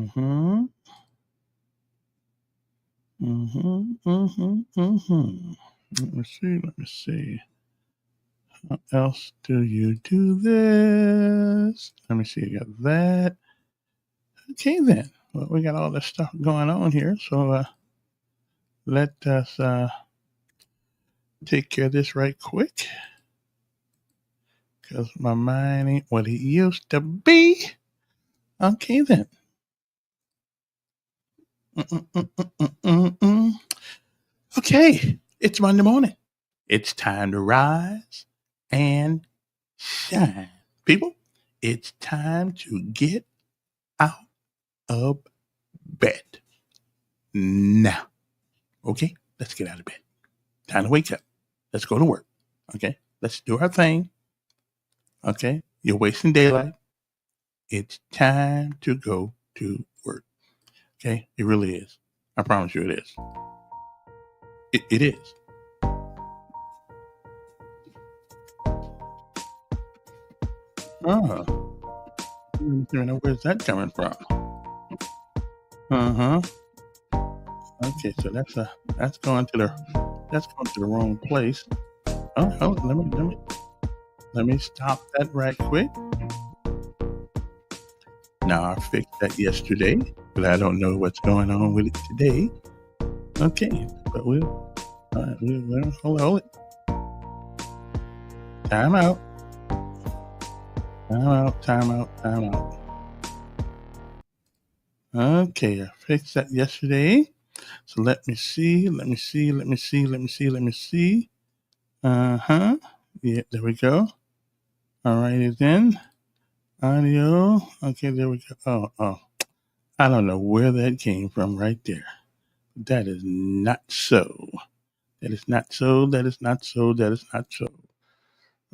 Mhm. Mhm. Mhm. Mhm. Let me see. How else do you do this? Let me see. You got that. Okay, then. Well, we got all this stuff going on here, so let us take care of this right quick because my mind ain't what it used to be. Okay, then. Mm-mm-mm-mm-mm-mm. Okay, it's Monday morning. It's time to rise and shine. People, it's time to get out of bed. Now, okay, let's get out of bed. Time to wake up. Let's go to work. Okay, let's do our thing. Okay, you're wasting daylight. It's time to go to work. Okay, it really is. I promise you it is. It is. Oh, where's that coming from? Uh huh. Okay, so that's going to the wrong place. Oh, let me stop that right quick. Now I fixed that yesterday, but I don't know what's going on with it today. Okay, but we'll hold it. Time out. Time out. Time out. Time out. Okay, I fixed that yesterday. So let me see. Let me see. Let me see. Let me see. Let me see. Uh huh. Yeah, there we go. All righty then. Audio. Okay, there we go. Oh. I don't know where that came from right there. That is not so. That is not so. That is not so. That is not so.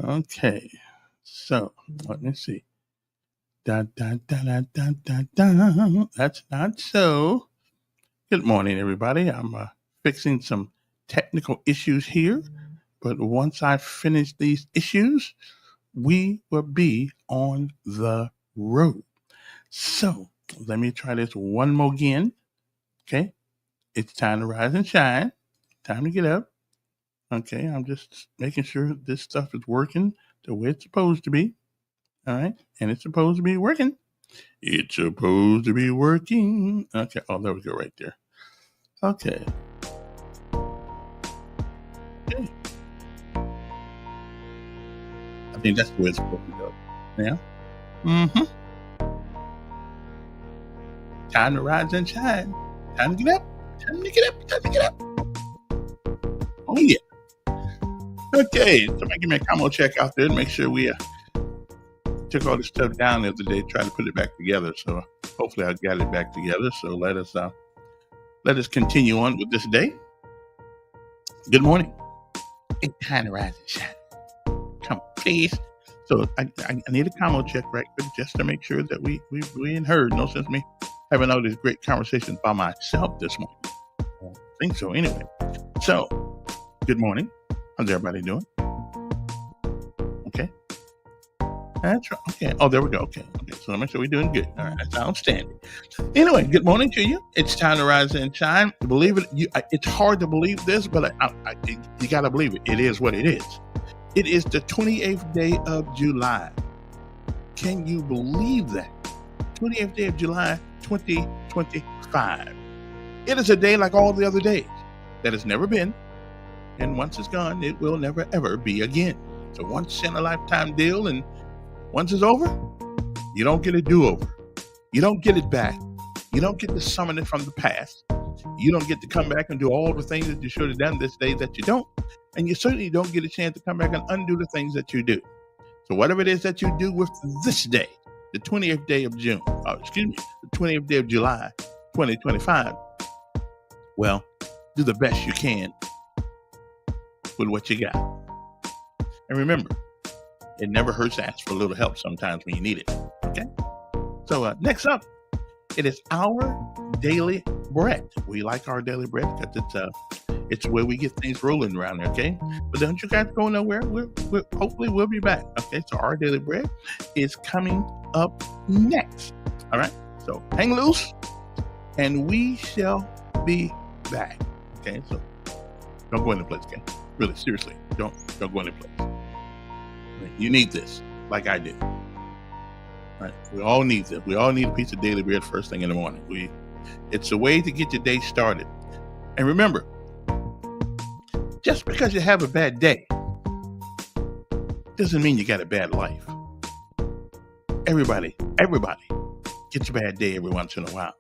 Okay. So let me see. Da da da da da da da. That's not so. Good morning, everybody. I'm fixing some technical issues here, but once I finish these issues, we will be on the road. So let me try this one more again. Okay. It's time to rise and shine. Time to get up. Okay. I'm just making sure this stuff is working the way it's supposed to be. All right. And it's supposed to be working. It's supposed to be working. Okay. Oh, there we go right there. Okay. Okay. I think that's the way it's supposed to go. Yeah. Mm-hmm. Time to rise and shine. Time to get up. Time to get up. Time to get up. Oh yeah. Okay. Somebody give me a combo check out there to make sure we took all this stuff down the other day, tried to put it back together. So hopefully I got it back together. So let us continue on with this day. Good morning. It's time to rise and shine. Come on, please. So I need a combo check right quick just to make sure that we ain't heard. No sense me having all these great conversations by myself this morning. I think so anyway. So good morning. How's everybody doing? Okay. That's right. Okay. Oh, there we go. Okay. So make sure we're doing good. All right. That's outstanding. Anyway, good morning to you. It's time to rise and shine. Believe it. It's hard to believe this, but you got to believe it. It is what it is. It is the 28th day of July. Can you believe that? 28th day of July, 2025. It is a day like all the other days that has never been. And once it's gone, it will never, ever be again. It's a once in a lifetime deal. And once it's over, you don't get a do-over. You don't get it back. You don't get to summon it from the past. You don't get to come back and do all the things that you should have done this day that you don't. And you certainly don't get a chance to come back and undo the things that you do. So whatever it is that you do with this day, the 20th day of the 20th day of July, 2025, well, do the best you can with what you got. And remember, it never hurts to ask for a little help sometimes when you need it. Okay? So next up, it is our daily bread. We like our daily bread because it's where we get things rolling around here, okay? But don't you guys go nowhere. Hopefully we'll be back. Okay, so our daily bread is coming up next. All right, so hang loose. and we shall be back. Okay, so don't go any place, okay? Really, seriously, don't go any place. You need this, like I did. Right? We all need this. We all need a piece of daily bread first thing in the morning. It's a way to get your day started. And remember, just because you have a bad day doesn't mean you got a bad life. Everybody gets a bad day every once in a while.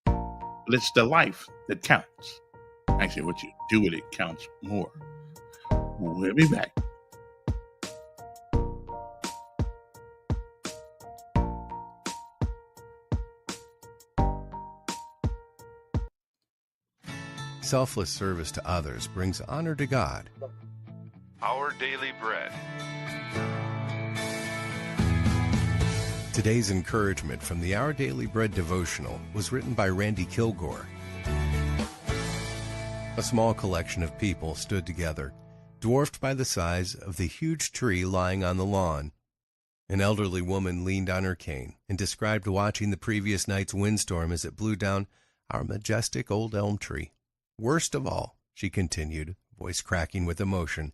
But it's the life that counts. Actually, what you do with it counts more. We'll be back. Selfless service to others brings honor to God. Our Daily Bread. Today's encouragement from the Our Daily Bread devotional was written by Randy Kilgore. A small collection of people stood together, dwarfed by the size of the huge tree lying on the lawn. An elderly woman leaned on her cane and described watching the previous night's windstorm as it blew down our majestic old elm tree. Worst of all, she continued, voice cracking with emotion,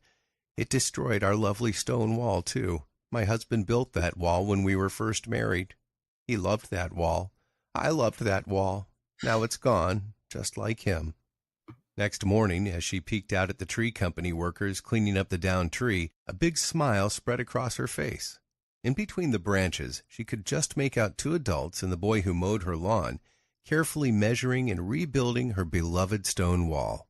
it destroyed our lovely stone wall, too. My husband built that wall when we were first married. He loved that wall. I loved that wall. Now it's gone, just like him. Next morning, as she peeked out at the tree company workers cleaning up the downed tree, a big smile spread across her face. In between the branches, she could just make out 2 adults and the boy who mowed her lawn, carefully measuring and rebuilding her beloved stone wall.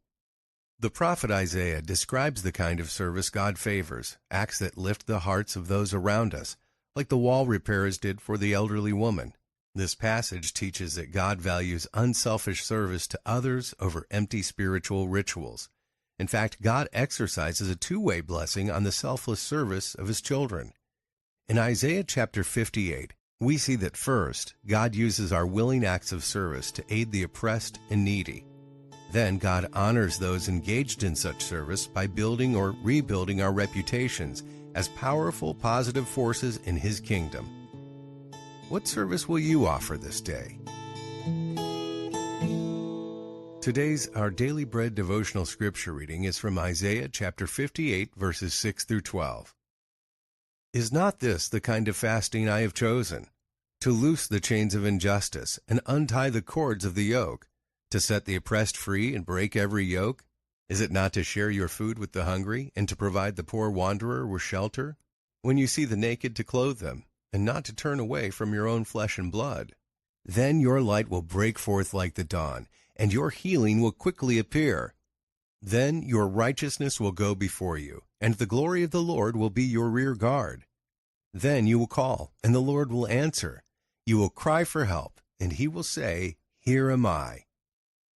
The prophet Isaiah describes the kind of service God favors, acts that lift the hearts of those around us, like the wall repairers did for the elderly woman. This passage teaches that God values unselfish service to others over empty spiritual rituals. In fact, God exercises a 2-way blessing on the selfless service of His children. In Isaiah chapter 58, we see that first, God uses our willing acts of service to aid the oppressed and needy. Then God honors those engaged in such service by building or rebuilding our reputations as powerful, positive forces in His kingdom. What service will you offer this day? Today's Our Daily Bread devotional scripture reading is from Isaiah chapter 58, verses 6 through 12. Is not this the kind of fasting I have chosen? To loose the chains of injustice and untie the cords of the yoke, to set the oppressed free and break every yoke? Is it not to share your food with the hungry and to provide the poor wanderer with shelter? When you see the naked, to clothe them, and not to turn away from your own flesh and blood. Then your light will break forth like the dawn, and your healing will quickly appear. Then your righteousness will go before you, and the glory of the Lord will be your rear guard. Then you will call, and the Lord will answer. You will cry for help, and He will say, Here am I.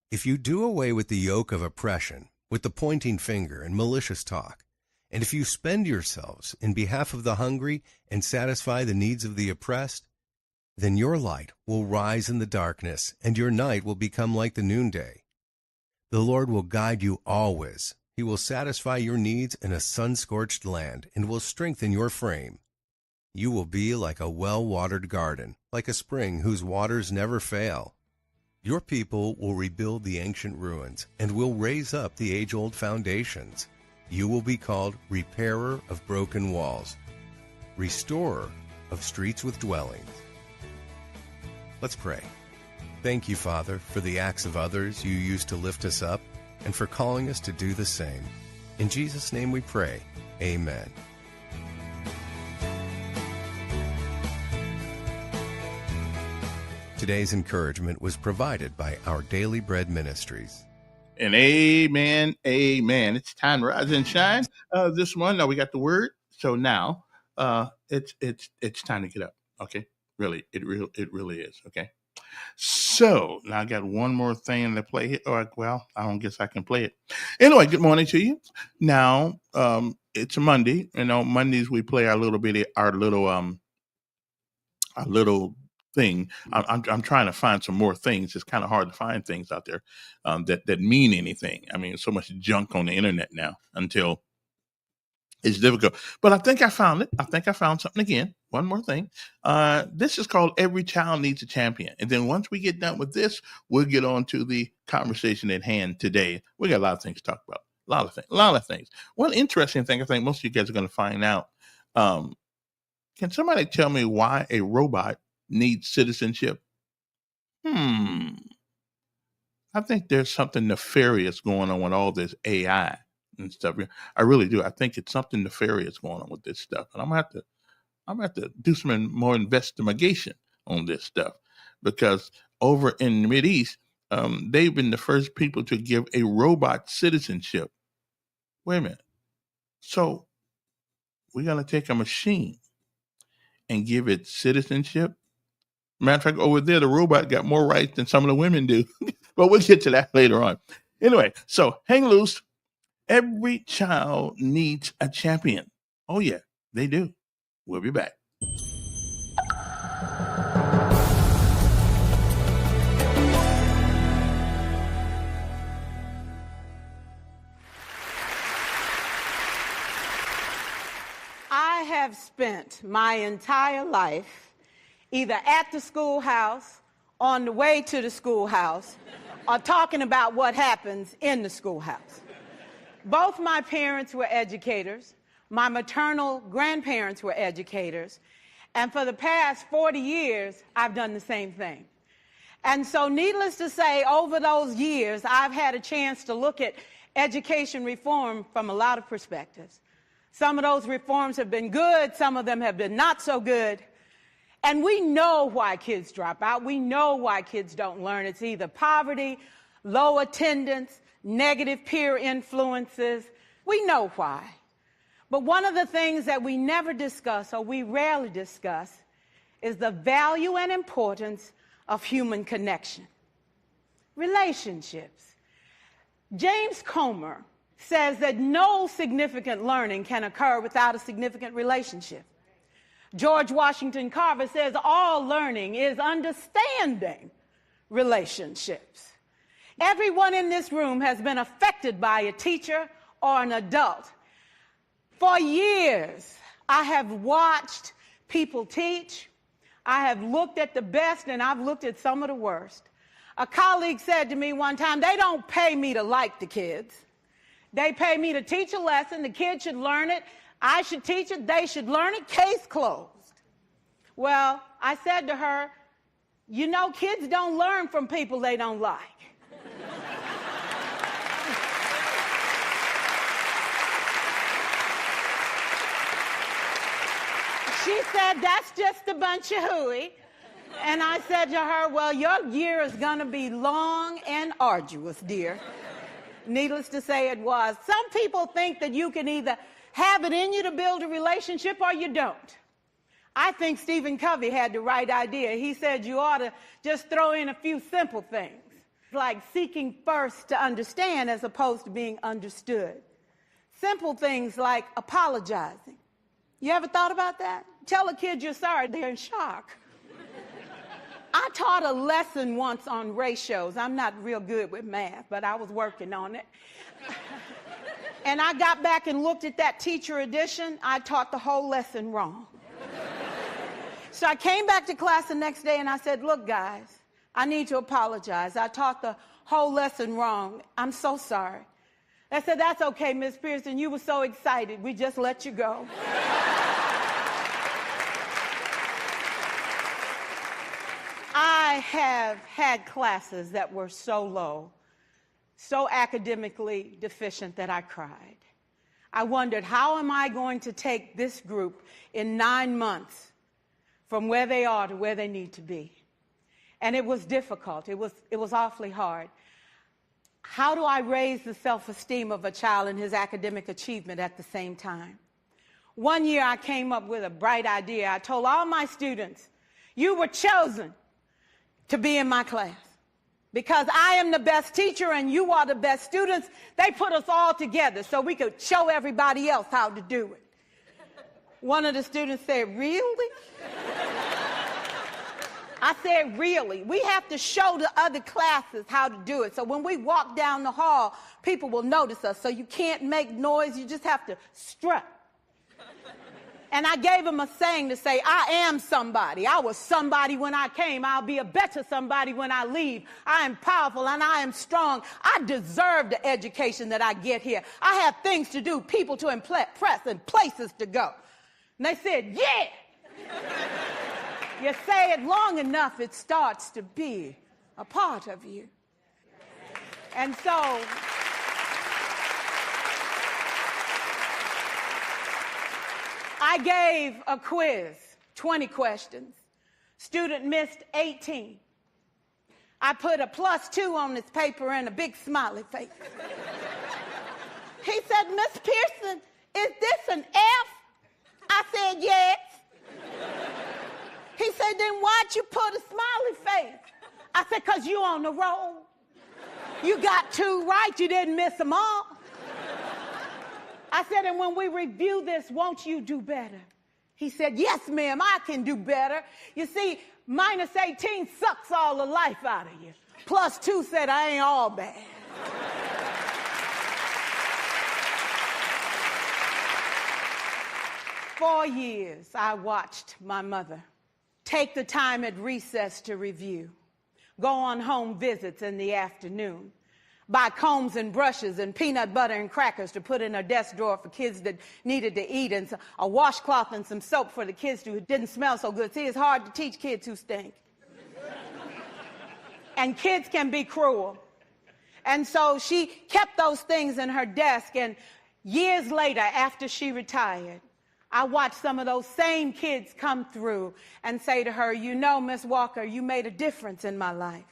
If you do away with the yoke of oppression, with the pointing finger and malicious talk, and if you spend yourselves in behalf of the hungry and satisfy the needs of the oppressed, then your light will rise in the darkness, and your night will become like the noonday. The Lord will guide you always. He will satisfy your needs in a sun-scorched land and will strengthen your frame. You will be like a well-watered garden, like a spring whose waters never fail. Your people will rebuild the ancient ruins and will raise up the age-old foundations. You will be called repairer of broken walls, restorer of streets with dwellings. Let's pray. Thank you, Father, for the acts of others you use to lift us up and for calling us to do the same. In Jesus' name we pray. Amen. Today's encouragement was provided by Our Daily Bread Ministries. And amen, amen. It's time to rise and shine. This morning, now we got the word. So now, it's time to get up. Okay, really, it really is. Okay. So now I got one more thing to play here. Well, I don't guess I can play it. Anyway, good morning to you. Now, it's a Monday. You know, Mondays we play our little thing. I'm trying to find some more things. It's kind of hard to find things out there that mean anything. I mean, so much junk on the internet now until It's difficult. But I think I found it. I think I found something again. One more thing. This is called Every Child Needs a Champion. And then once we get done with this, we'll get on to the conversation at hand today. We got a lot of things to talk about. A lot of things. One interesting thing I think most of you guys are going to find out. Can somebody tell me why a robot needs citizenship? I think there's something nefarious going on with all this AI and stuff. I really do. I think it's something nefarious going on with this stuff, and I'm gonna have to do some more investigation on this stuff, because over in the Mideast, they've been the first people to give a robot citizenship. Wait a minute. So we're gonna take a machine and give it citizenship? Matter of fact, over there, the robot got more rights than some of the women do. But we'll get to that later on. Anyway, so hang loose. Every child needs a champion. Oh, yeah, they do. We'll be back. I have spent my entire life either at the schoolhouse, on the way to the schoolhouse, or talking about what happens in the schoolhouse. Both my parents were educators. My maternal grandparents were educators. And for the past 40 years, I've done the same thing. And so needless to say, over those years, I've had a chance to look at education reform from a lot of perspectives. Some of those reforms have been good. Some of them have been not so good. And we know why kids drop out. We know why kids don't learn. It's either poverty, low attendance, negative peer influences. We know why. But one of the things that we never discuss, or we rarely discuss, is the value and importance of human connection. Relationships. James Comer says that no significant learning can occur without a significant relationship. George Washington Carver says all learning is understanding relationships. Everyone in this room has been affected by a teacher or an adult. For years, I have watched people teach. I have looked at the best, and I've looked at some of the worst. A colleague said to me one time, they don't pay me to like the kids. They pay me to teach a lesson. The kids should learn it. I should teach it. They should learn it. Case closed. Well, I said to her, you know, kids don't learn from people they don't like. She said, that's just a bunch of hooey. And I said to her, well, your year is going to be long and arduous, dear. Needless to say, it was. Some people think that you can either have it in you to build a relationship or you don't. I think Stephen Covey had the right idea. He said you ought to just throw in a few simple things, like seeking first to understand as opposed to being understood. Simple things like apologizing. You ever thought about that? Tell a kid you're sorry, they're in shock. I taught a lesson once on ratios. I'm not real good with math, but I was working on it. And I got back and looked at that teacher edition. I taught the whole lesson wrong. So I came back to class the next day and I said, look, guys, I need to apologize. I taught the whole lesson wrong. I'm so sorry. They said, that's okay, Miss Pearson. You were so excited. We just let you go. I have had classes that were so low, so academically deficient that I cried. I wondered, how am I going to take this group in 9 months from where they are to where they need to be? And it was difficult. It was awfully hard. How do I raise the self-esteem of a child and his academic achievement at the same time? One year I came up with a bright idea. I told all my students, you were chosen to be in my class because I am the best teacher and you are the best students. They put us all together so we could show everybody else how to do it. One of the students said, really? I said, really? We have to show the other classes how to do it. So when we walk down the hall, people will notice us. So you can't make noise. You just have to strut And I gave him a saying to say, I am somebody. I was somebody when I came. I'll be a better somebody when I leave. I am powerful and I am strong. I deserve the education that I get here. I have things to do, people to impress, and places to go. And they said, yeah. You say it long enough, it starts to be a part of you. And so I gave a quiz, 20 questions. Student missed 18. I put a +2 on this paper and a big smiley face. He said, Miss Pearson, is this an F? I said, yes. He said, then why'd you put a smiley face? I said, because you on the roll. You got 2 right, you didn't miss them all. I said, and when we review this, won't you do better? He said, yes, ma'am, I can do better. You see, -18 sucks all the life out of you. +2 said, I ain't all bad. For years, I watched my mother take the time at recess to review, go on home visits in the afternoon, buy combs and brushes and peanut butter and crackers to put in her desk drawer for kids that needed to eat, and a washcloth and some soap for the kids who didn't smell so good. See, it's hard to teach kids who stink. And kids can be cruel. And so she kept those things in her desk, and years later, after she retired, I watched some of those same kids come through and say to her, you know, Miss Walker, you made a difference in my life.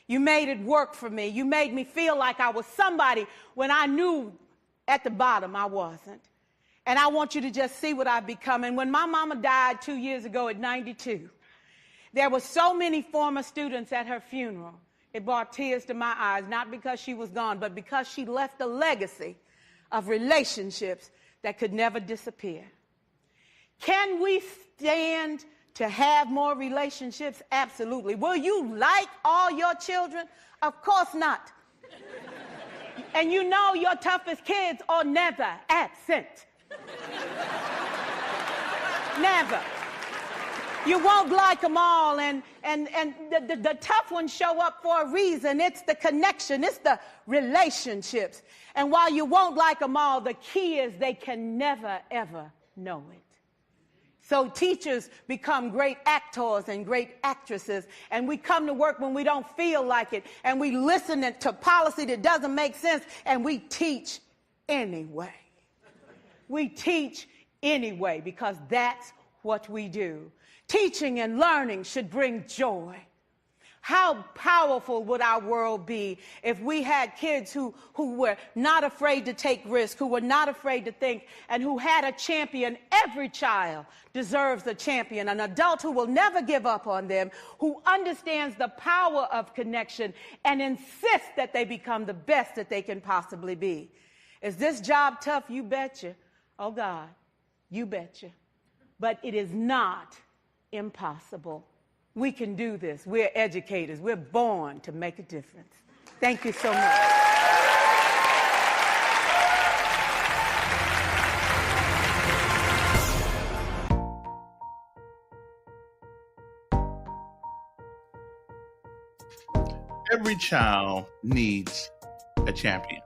You made it work for me. You made me feel like I was somebody when I knew at the bottom I wasn't. And I want you to just see what I've become. And when my mama died 2 years ago at 92, there were so many former students at her funeral. It brought tears to my eyes, not because she was gone, but because she left a legacy of relationships that could never disappear. Can we stand to have more relationships? Absolutely. Will you like all your children? Of course not. And you know your toughest kids are never absent. Never. You won't like them all, and the tough ones show up for a reason. It's the connection. It's the relationships. And while you won't like them all, the key is they can never, ever know it. So teachers become great actors and great actresses, and we come to work when we don't feel like it, and we listen to policy that doesn't make sense, and we teach anyway. We teach anyway because that's what we do. Teaching and learning should bring joy. How powerful would our world be if we had kids who were not afraid to take risks, who were not afraid to think, and who had a champion? Every child deserves a champion, an adult who will never give up on them, who understands the power of connection and insists that they become the best that they can possibly be. Is this job tough? You betcha. Oh, God, you betcha. But it is not impossible. We can do this. We're educators. We're born to make a difference. Thank you so much. Every child needs a champion.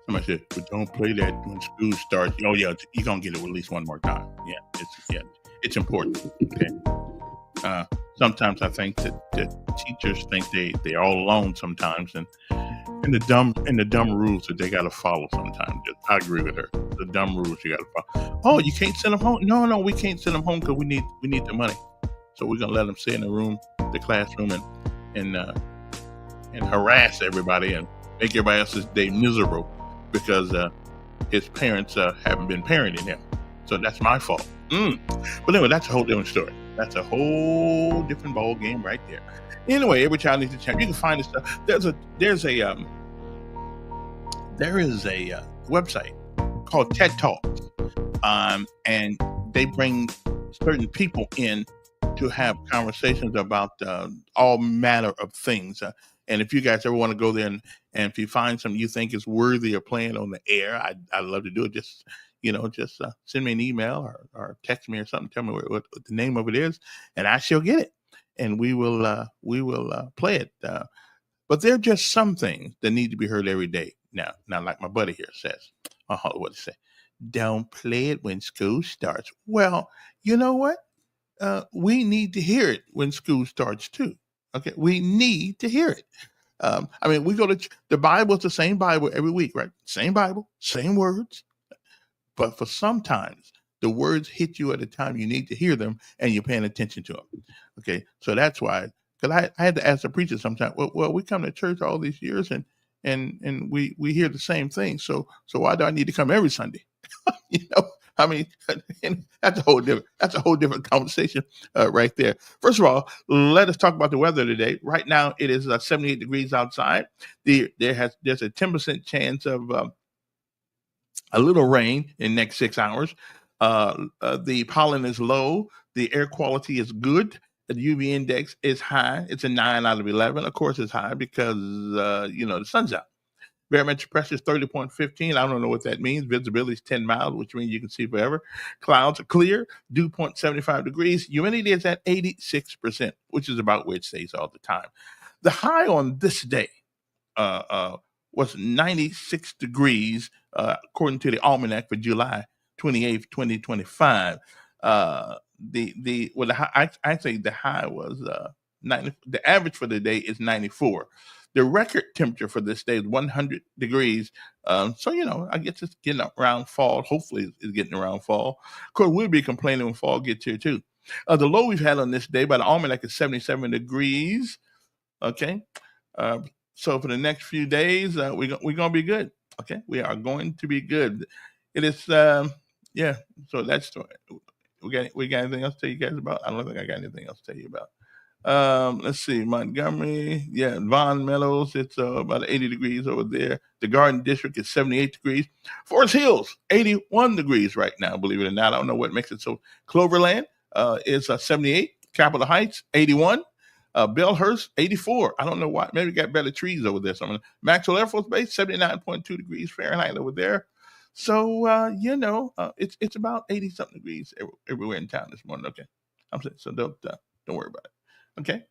Somebody said, but don't play that when school starts. Oh, yeah, you're going to get it at least one more time. It's important. Okay. Sometimes I think that teachers think they're all alone sometimes, and the dumb rules that they got to follow sometimes. I agree with her. The dumb rules you got to follow. Oh, you can't send them home. No, we can't send them home because we need the money. So we're gonna let them sit in the classroom, and harass everybody and make everybody else's day miserable because his parents haven't been parenting him. So that's my fault. But anyway, that's a whole different story. That's a whole different ball game right there. Anyway, every child needs a champion. You can find this stuff. There is a website called TED Talks, and they bring certain people in to have conversations about all manner of things. And if you guys ever want to go there and if you find something you think is worthy of playing on the air, I'd love to do it. Just send me an email or text me or something. Tell me what the name of it is, and I shall get it, and we will play it. But there are just some things that need to be heard every day. Now, like my buddy here says, what to say? Don't play it when school starts. Well, you know what? We need to hear it when school starts too. Okay, we need to hear it. We go to the Bible. It's the same Bible every week, right? Same Bible, same words. But for sometimes the words hit you at a time you need to hear them, and you're paying attention to them. Okay, so that's why. Because I had to ask the preacher sometimes. Well, we come to church all these years, and we hear the same thing. So why do I need to come every Sunday? That's a whole different conversation right there. First of all, let us talk about the weather today. Right now, it is 78 degrees outside. There's a 10% chance of a little rain in the next 6 hours. The pollen is low. The air quality is good. The UV index is high. It's a 9 out of 11. Of course, it's high because the sun's out. Barometric pressure is 30.15. I don't know what that means. Visibility is 10 miles, which means you can see forever. Clouds are clear. Dew point 75 degrees. Humidity is at 86%, which is about where it stays all the time. The high on this day was 96 degrees, according to the almanac for July 28th, 2025. The high was 90. The average for the day is 94. The record temperature for this day is 100 degrees. I guess it's getting around fall. Hopefully it's getting around fall. Of course, we'll be complaining when fall gets here too. The low we've had on this day by the almanac is 77 degrees. Okay. So for the next few days, we're going to be good. Okay. We are going to be good. It is, so that's, we got anything else to tell you guys about? I don't think I got anything else to tell you about. Let's see, Montgomery, Vaughan Meadows, it's about 80 degrees over there. The Garden District is 78 degrees. Forest Hills, 81 degrees right now, believe it or not. I don't know what makes it so. Cloverland is 78. Capitol Heights, 81. Bellhurst, 84. I don't know why. Maybe got better trees over there. Maxwell Air Force Base, 79.2 degrees Fahrenheit over there. So, it's about 80-something degrees everywhere in town this morning. Okay. I'm saying, so don't worry about it. Okay.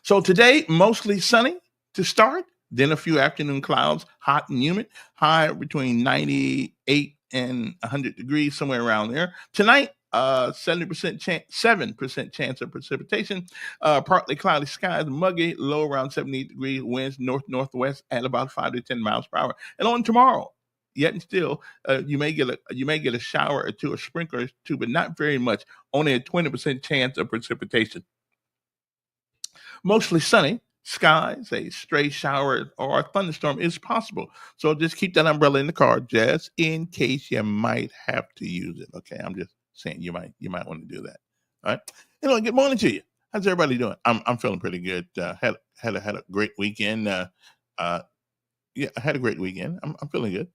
So today, mostly sunny to start, then a few afternoon clouds, hot and humid, high between 98 and 100 degrees, somewhere around there. Tonight, 7% chance of precipitation, partly cloudy skies, muggy, low around 78 degrees, winds north-northwest at about 5 to 10 miles per hour. And on tomorrow, yet and still, you may get a shower or two, a sprinkler or two, but not very much. Only a 20% chance of precipitation. Mostly sunny skies, a stray shower or a thunderstorm is possible. So just keep that umbrella in the car just in case you might have to use it. Okay, I'm just saying you might want to do that. All right. Good morning to you. How's everybody doing? I'm feeling pretty good. Had a great weekend. I had a great weekend. I'm feeling good.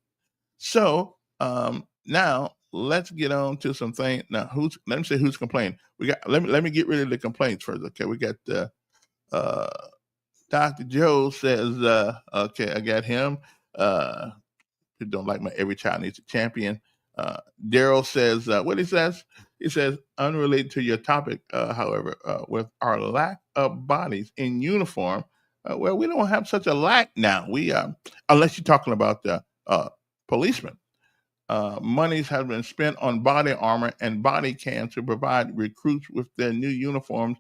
So now let's get on to some things. Now, let me say who's complaining. Let me get rid of the complaints first. Okay, we got Dr. Joe says, okay, I got him. Who don't like my every child needs a champion. Daryl says, what he says? He says, unrelated to your topic, however, with our lack of bodies in uniform, well, we don't have such a lack now. We, unless you're talking about the policemen. Monies have been spent on body armor and body cams to provide recruits with their new uniforms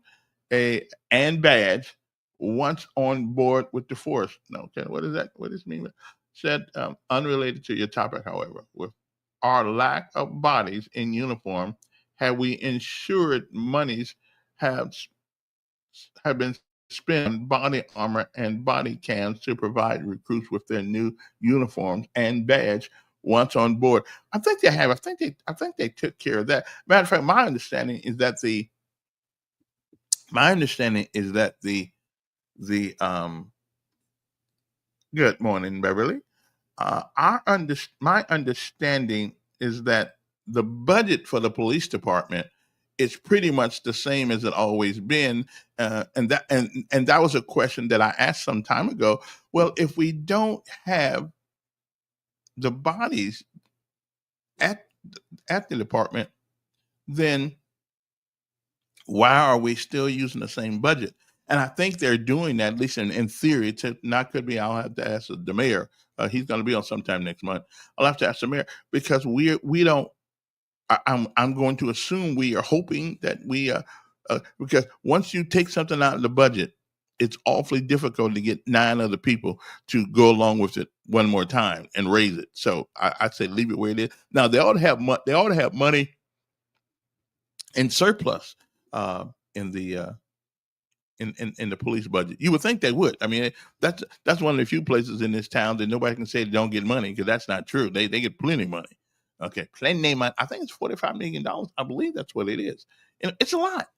and badge once on board with the force. Okay, what is that? What does it mean? Said unrelated to your topic, however, with our lack of bodies in uniform, have we ensured monies have been spent on body armor and body cams to provide recruits with their new uniforms and badge once on board? I think they have. I think they took care of that. Matter of fact, my understanding is that the good morning, Beverly. My understanding is that the budget for the police department it's pretty much the same as it always been. And that was a question that I asked some time ago. Well, if we don't have the bodies at the department, then why are we still using the same budget? And I think they're doing that, at least in theory. To not could be. I'll have to ask the mayor. He's going to be on sometime next month. I'll have to ask the mayor because we don't. I'm going to assume we are hoping that we because once you take something out of the budget, it's awfully difficult to get 9 other people to go along with it one more time and raise it. So I say leave it where it is. Now they ought to have they ought to have money in surplus in the in the police budget. You would think they would. I mean, that's one of the few places in this town that nobody can say they don't get money, because that's not true. They get plenty of money. Okay, plenty of money. I think it's $45 million. I believe that's what it is. And it's a lot.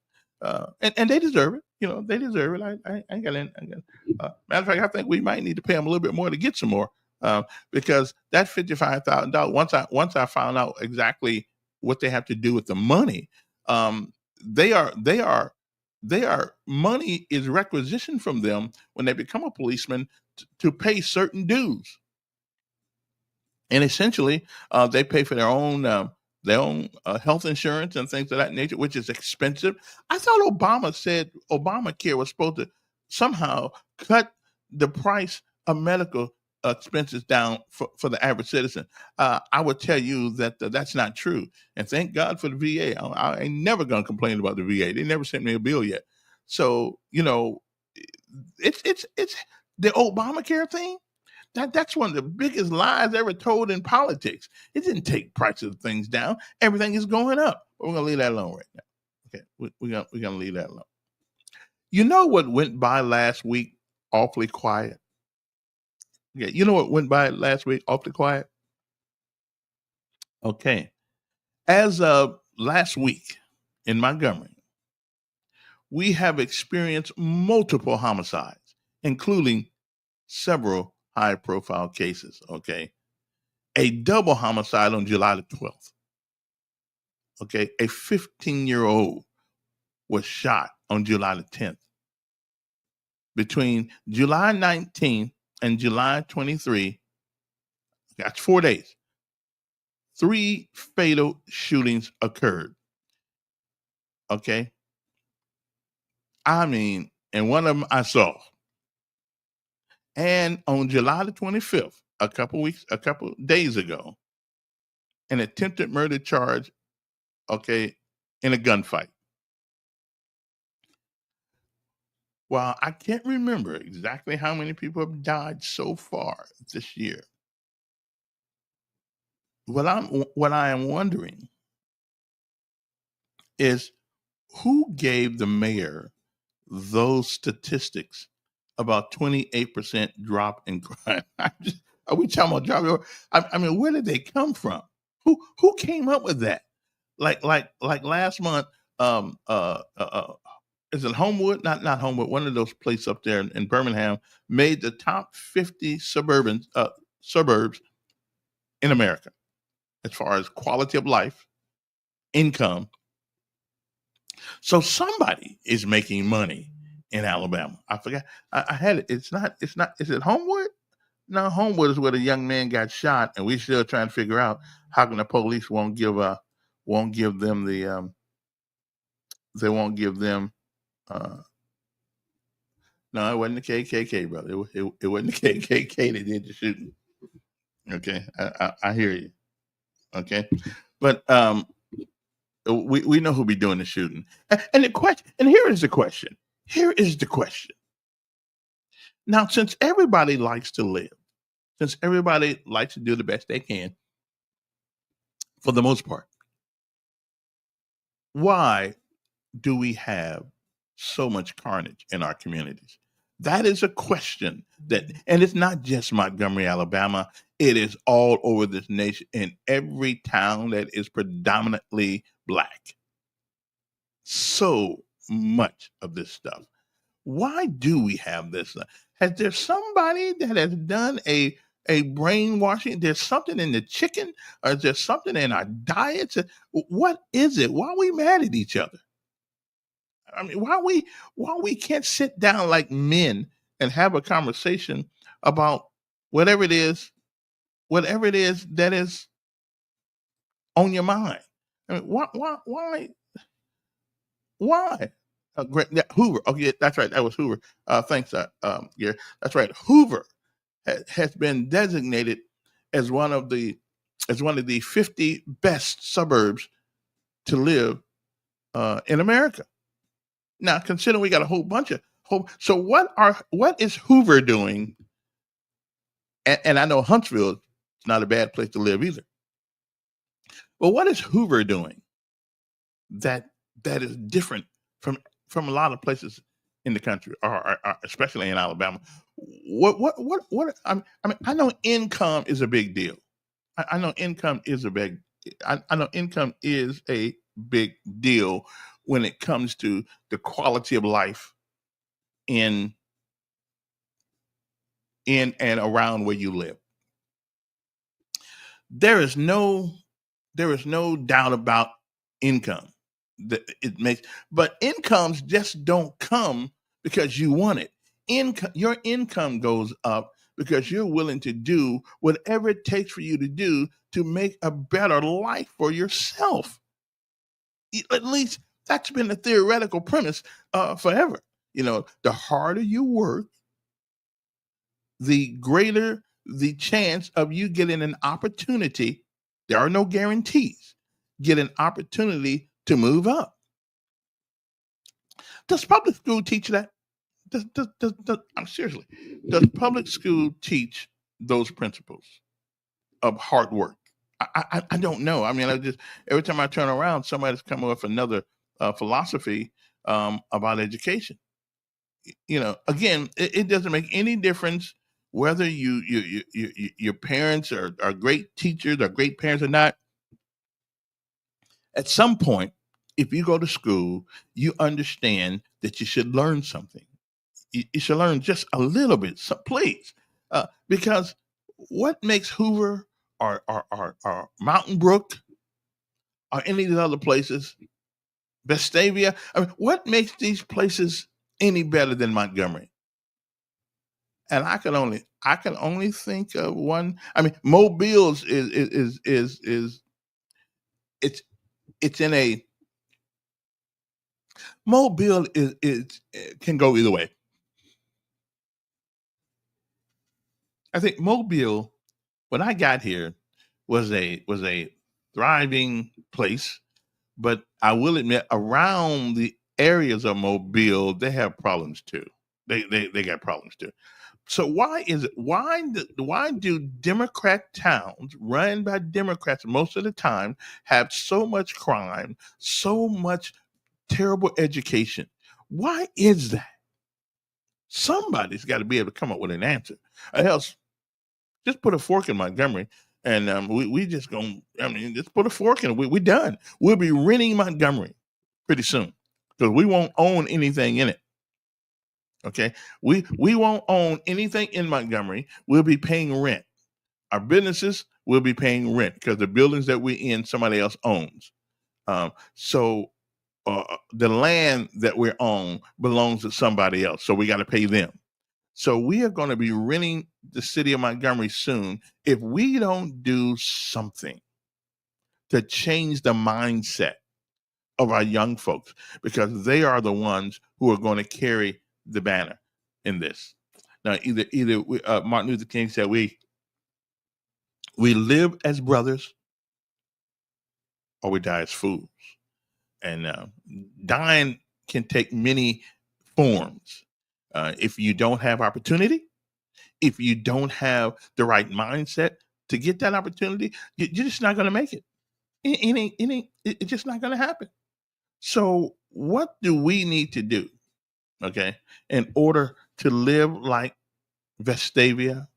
And they deserve it. You know, they deserve it. I ain't got any. Matter of fact, I think we might need to pay them a little bit more to get some more, because that $55,000. Once I found out exactly what they have to do with the money, they are money is requisitioned from them when they become a policeman to pay certain dues, and essentially they pay for their own health insurance and things of that nature, which is expensive. I thought Obama said Obamacare was supposed to somehow cut the price of medical expenses down for the average citizen. I would tell you that that's not true. And thank God for the VA. I ain't never going to complain about the VA. They never sent me a bill yet. So, you know, it's the Obamacare thing. That's one of the biggest lies ever told in politics. It didn't take prices of things down. Everything is going up. But we're going to leave that alone right now. Okay, we're going to leave that alone. You know what went by last week awfully quiet? Yeah, you know what went by last week awfully quiet? Okay. As of last week in Montgomery, we have experienced multiple homicides, including several high-profile cases, okay? A double homicide on July the 12th, okay? A 15-year-old was shot on July the 10th. Between July 19th and July 23, that's 4 days, 3 fatal shootings occurred, okay? I mean, and one of them I saw. And on July the 25th, a couple days ago, an attempted murder charge, okay, in a gunfight. Well, I can't remember exactly how many people have died so far this year. What I am wondering is who gave the mayor those statistics about 28% drop in crime? Are we talking about drop? I mean, where did they come from? Who came up with that? Like last month, is it Homewood? Not Homewood. One of those places up there in Birmingham made the top 50 suburbs in America as far as quality of life, income. So somebody is making money in Alabama. I forgot. I had it. It's not. Is it Homewood? No, Homewood is where the young man got shot, and we still trying to figure out how come the police won't give them the they won't give them. No, it wasn't the KKK, brother. It wasn't the KKK that did the shooting. Okay, I hear you. Okay, but we know who be doing the shooting. And the question, and here is the question. Here is the question. Now, since everybody likes to live, since everybody likes to do the best they can, for the most part, why do we have so much carnage in our communities? That is a question and it's not just Montgomery, Alabama. It is all over this nation, in every town that is predominantly Black. So much of this stuff. Why do we have this? Has there somebody that has done a a brainwashing? There's something in the chicken, or is there something in our diets? What is it? Why are we mad at each other? I mean, why we can't sit down like men and have a conversation about whatever it is, whatever it is that is on your mind? I mean, why? Hoover. Oh, yeah, that's right. That was Hoover. Thanks, yeah, that's right. Hoover has been designated as one of the 50 best suburbs to live in America. Now, consider we got a whole bunch of so what is Hoover doing? And I know Huntsville is not a bad place to live either. But what is Hoover doing that is different from a lot of places in the country, or especially in Alabama? What? I mean, I know income is a big deal. I know income is a big. I know income is a big deal when it comes to the quality of life in and around where you live. There is no doubt about income that it makes, but incomes just don't come because you want it. Your income goes up because you're willing to do whatever it takes for you to do to make a better life for yourself. At least that's been the theoretical premise forever. The harder you work, the greater the chance of you getting an opportunity. There are no guarantees. Get an opportunity to move up. Does public school teach that? Seriously, does public school teach those principles of hard work? I don't know. I mean, every time I turn around, somebody's coming with another philosophy about education. Again, it doesn't make any difference whether your parents are great teachers or great parents or not. At some point, if you go to school, you understand that you should learn something. You should learn just a little bit, so please, because what makes Hoover or Mountain Brook or any of the other places, Vestavia, I mean, what makes these places any better than Montgomery? And I can only think of one. I mean, Mobile's is it's in a Mobile is can go either way. I think Mobile, when I got here, was a thriving place, but I will admit, around the areas of Mobile, they have problems too. They got problems too. So why is it? Why do Democrat towns run by Democrats most of the time have so much crime, so much terrible education? Why is that? Somebody's got to be able to come up with an answer. Or else, just put a fork in Montgomery, and we just gonna. I mean, just put a fork in it. We done. We'll be renting Montgomery pretty soon because we won't own anything in it. Okay, we won't own anything in Montgomery. We'll be paying rent. Our businesses will be paying rent because the buildings that we're in, somebody else owns. So the land that we're on belongs to somebody else. So we got to pay them. So we are going to be renting the city of Montgomery soon if we don't do something to change the mindset of our young folks, because they are the ones who are going to carry the banner in this. Now, Martin Luther King said we live as brothers or we die as fools. And dying can take many forms. If you don't have opportunity, if you don't have the right mindset to get that opportunity, you're just not going to make it. It's just not going to happen. So what do we need to do, okay, in order to live like Vestavia,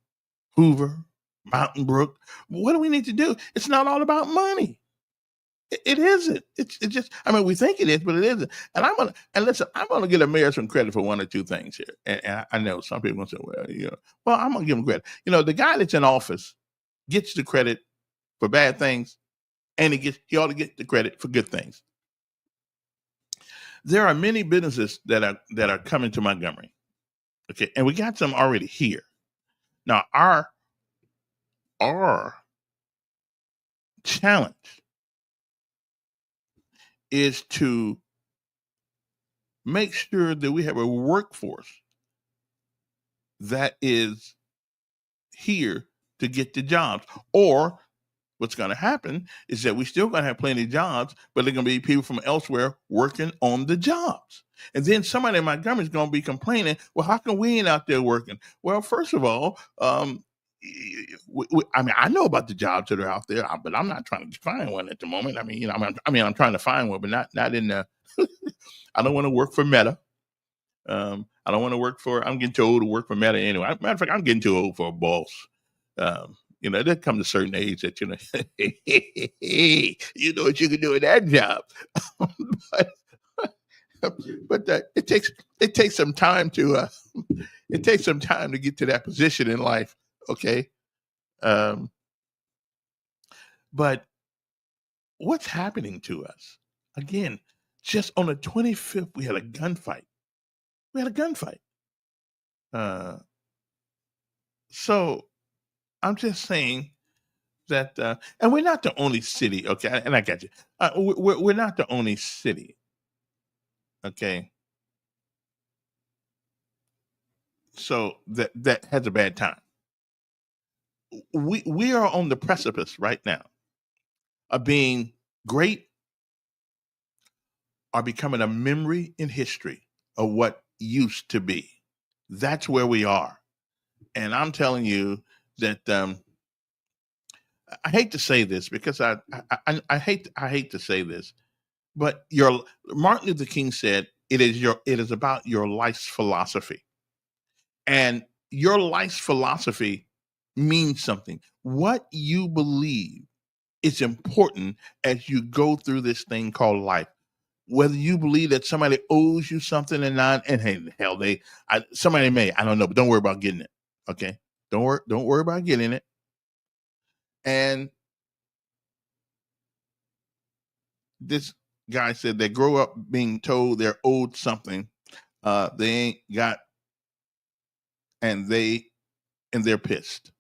Hoover, Mountain Brook? What do we need to do? It's not all about money. It isn't. It's just. I mean, we think it is, but it isn't. And listen. I'm gonna give the mayor some credit for one or two things here. And I know some people gonna say, well, well, I'm gonna give him credit. The guy that's in office gets the credit for bad things, and he ought to get the credit for good things. There are many businesses that are coming to Montgomery. Okay, and we got some already here. Now our challenge is to make sure that we have a workforce that is here to get the jobs. Or what's going to happen is that we're still going to have plenty of jobs, but they're going to be people from elsewhere working on the jobs. And then somebody in Montgomery is going to be complaining, well, how come we ain't out there working? Well, first of all, I mean, I know about the jobs that are out there, but I'm not trying to find one at the moment. I mean, I'm trying to find one, but not in the. I don't want to work for Meta. I don't want to work for. I'm getting too old to work for Meta anyway. Matter of fact, I'm getting too old for a boss. There comes a certain age that you know what you can do in that job, but it takes some time to get to that position in life. Okay. But what's happening to us? Again, just on the 25th, we had a gunfight. So I'm just saying that, and we're not the only city, okay? And I got you. We're not the only city, okay? So that has a bad time. We are on the precipice right now of being great or becoming a memory in history of what used to be. That's where we are. And I'm telling you that I hate to say this because I hate to say this, but Martin Luther King said it is about your life's philosophy. And your life's philosophy means something. What you believe is important as you go through this thing called life. Whether you believe that somebody owes you something or not, and hey, hell, somebody may, I don't know, but don't worry about getting it. Okay, don't worry about getting it. And this guy said they grow up being told they're owed something they ain't got, and they're pissed.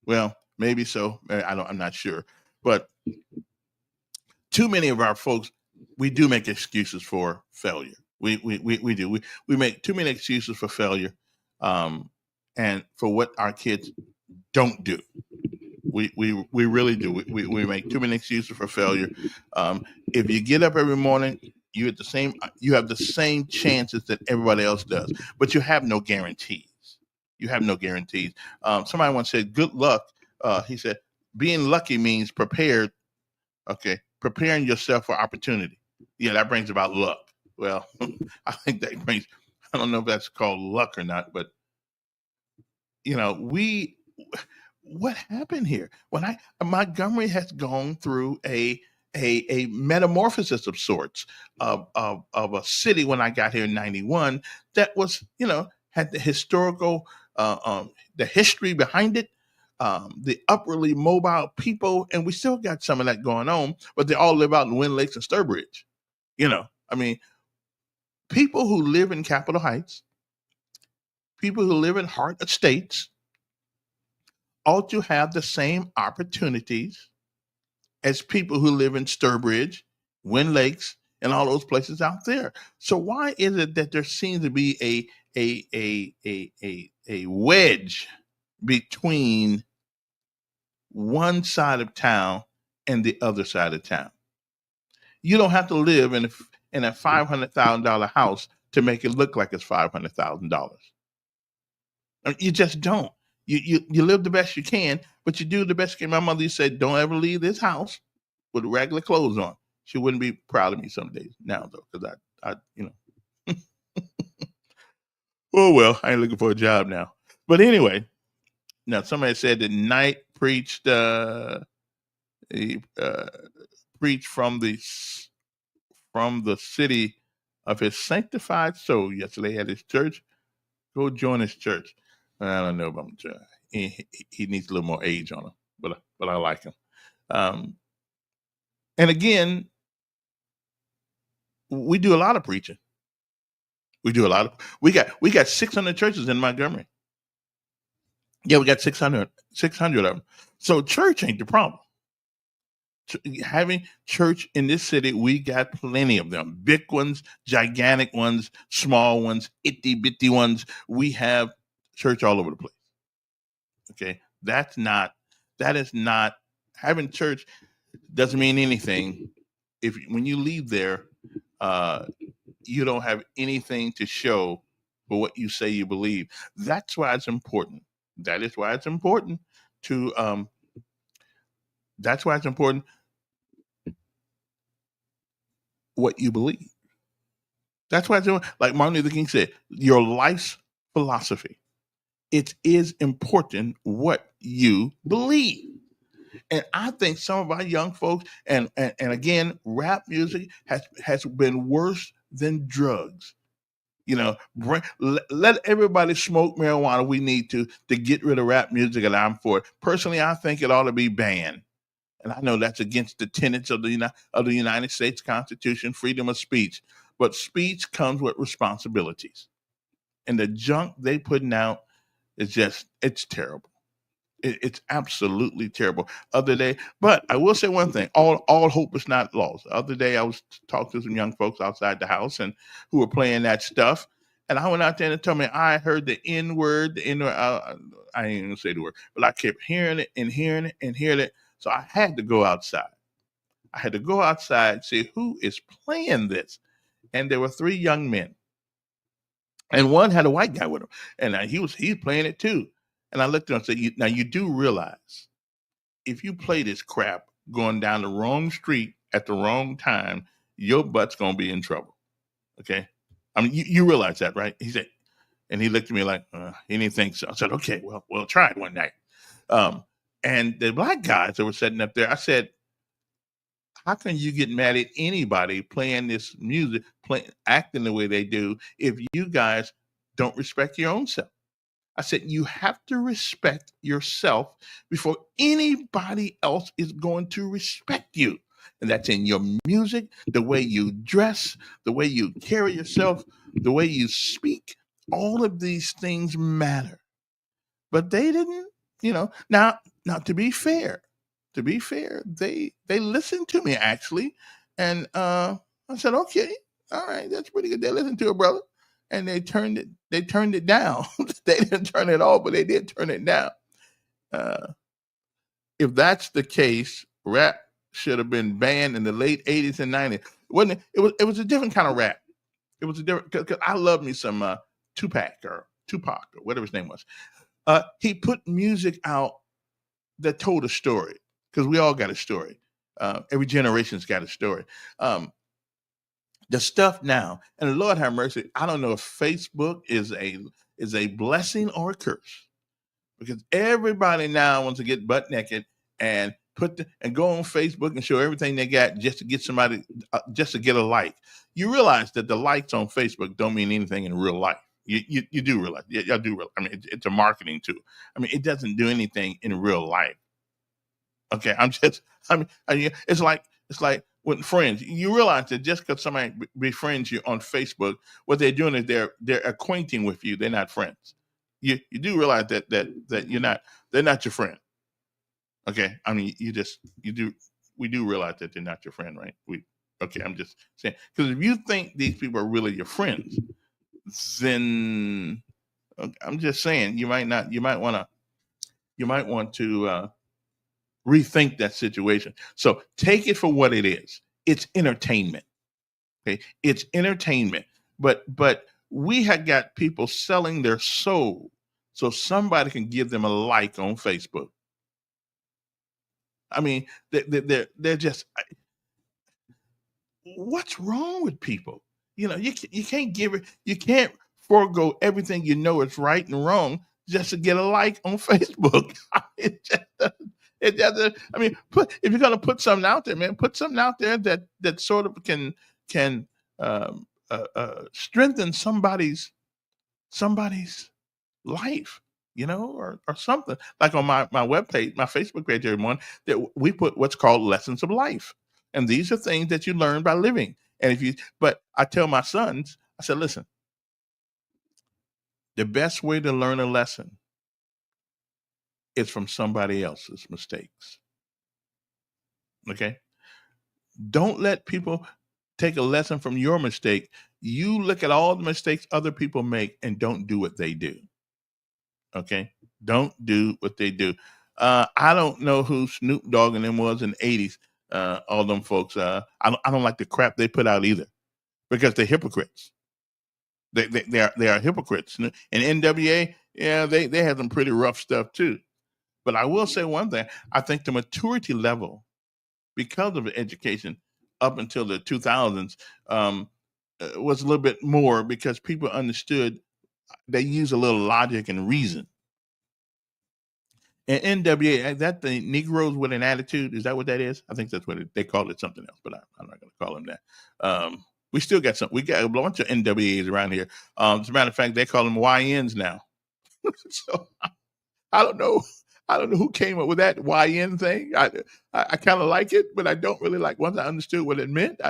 Well, maybe so. I'm not sure, but too many of our folks, we do make excuses for failure. We do. We make too many excuses for failure, and for what our kids don't do. We really do. We make too many excuses for failure. If you get up every morning, you have the same chances that everybody else does, but you have no guarantees. Somebody once said, "Good luck." He said, "Being lucky means prepared." Okay, preparing yourself for opportunity. Yeah, that brings about luck. Well, I think that brings. I don't know if that's called luck or not, but what happened here? Montgomery has gone through a metamorphosis of sorts of a city when I got here in '91 that was had the historical the history behind it, the upwardly mobile people, and we still got some of that going on, but they all live out in Wind Lakes and Sturbridge. I mean, people who live in Capitol Heights, people who live in Hart Estates, ought to have the same opportunities as people who live in Sturbridge, Wind Lakes, and all those places out there. So why is it that there seems to be a wedge between one side of town and the other side of town? You don't have to live in a $500,000 house to make it look like it's $500,000. You just don't. You live the best you can, but you do the best you can. My mother said, "Don't ever leave this house with regular clothes on." She wouldn't be proud of me some days now, though, because I oh well, I ain't looking for a job now. But anyway, now somebody said that Knight preached preach from the city of his sanctified soul yesterday at his church. Go join his church. I don't know about him. He needs a little more age on him, but I like him. And again, we do a lot of preaching. We got 600 churches in Montgomery. Yeah, we got 600 of them. So church ain't the problem. Having church in this city, we got plenty of them. Big ones, gigantic ones, small ones, itty bitty ones. We have church all over the place. Okay, that is not having church doesn't mean anything if when you leave there, you don't have anything to show for what you say you believe. That's why it's important. That is why it's important to. That's why it's important what you believe. That's why it's like Martin Luther King said, your life's philosophy. It is important what you believe. And I think some of our young folks, and again, rap music has been worse than drugs. You know, let everybody smoke marijuana. We need to get rid of rap music, and I'm for it. Personally, I think it ought to be banned. And I know that's against the tenets of the United States Constitution, freedom of speech. But speech comes with responsibilities. And the junk they putting out is it's terrible. It's absolutely terrible. Other day, but I will say one thing: all hope is not lost. The other day, I was talking to some young folks outside the house and who were playing that stuff, and I went out there and told me I heard the N word. The N word. I ain't even say the word, but I kept hearing it and hearing it and hearing it. So I had to go outside. I had to go outside and see who is playing this, and there were 3 young men, and one had a white guy with him, and he's playing it too. And I looked at him and said, now you do realize if you play this crap going down the wrong street at the wrong time, your butt's going to be in trouble. Okay. I mean, you realize that, right? He said, and he looked at me like, he didn't think so. I said, okay, well, we'll try it one night. And the black guys that were sitting up there, I said, how can you get mad at anybody playing this music, acting the way they do, if you guys don't respect your own self? I said, you have to respect yourself before anybody else is going to respect you. And that's in your music, the way you dress, the way you carry yourself, the way you speak. All of these things matter. But they didn't, Now to be fair, they listened to me actually. And I said, okay, all right, that's pretty good. They listened to it, brother. And they turned it down. They didn't turn it off, but they did turn it down. If that's the case, rap should have been banned in the late 80s and 90s. Wasn't it? It was a different kind of rap. It was a different, because I love me some Tupac or whatever his name was. He put music out that told a story, because we all got a story. Every generation's got a story. The stuff now, and Lord have mercy, I don't know if Facebook is a blessing or a curse, because everybody now wants to get butt naked and go on Facebook and show everything they got just to get somebody, just to get a like. You realize that the likes on Facebook don't mean anything in real life. You do realize, I do realize. I mean, it's a marketing tool. I mean, it doesn't do anything in real life. Okay, it's like with friends. You realize that just because somebody befriends you on Facebook, what they're doing is they're acquainting with you. They're not friends. You do realize that they're not your friend. Okay, I mean, we do realize that they're not your friend, right? I'm just saying, because if you think these people are really your friends, then I'm just saying you might want to rethink that situation. So take it for what it is. It's entertainment. Okay, it's entertainment. But we have got people selling their soul so somebody can give them a like on Facebook. I mean, they're just. What's wrong with people? You can't give it. You can't forego everything you know is right and wrong just to get a like on Facebook. It doesn't. I mean, if you're gonna put something out there, man, put something out there that sort of can strengthen somebody's life, or something. Like on my webpage, my Facebook page, everyone, that we put what's called lessons of life, and these are things that you learn by living. And but I tell my sons, I said, listen, the best way to learn a lesson is from somebody else's mistakes. Okay, don't let people take a lesson from your mistake. You look at all the mistakes other people make and don't do what they do. Okay, don't do what they do. I don't know who Snoop Dogg and them was in the '80s. All them folks. I don't like the crap they put out either, because they're hypocrites. They are hypocrites. And NWA, yeah, they had some pretty rough stuff too. But I will say one thing: I think the maturity level, because of the education up until the 2000s, was a little bit more, because people understood. They use a little logic and reason. And NWA, that the Negroes with an Attitude, is that what that is? I think that's what they call it, something else, but I'm not going to call them that. We still got we got a bunch of NWAs around here. As a matter of fact, they call them YNs now. So I don't know. I don't know who came up with that YN thing. I kind of like it, but I don't really like. Once I understood what it meant,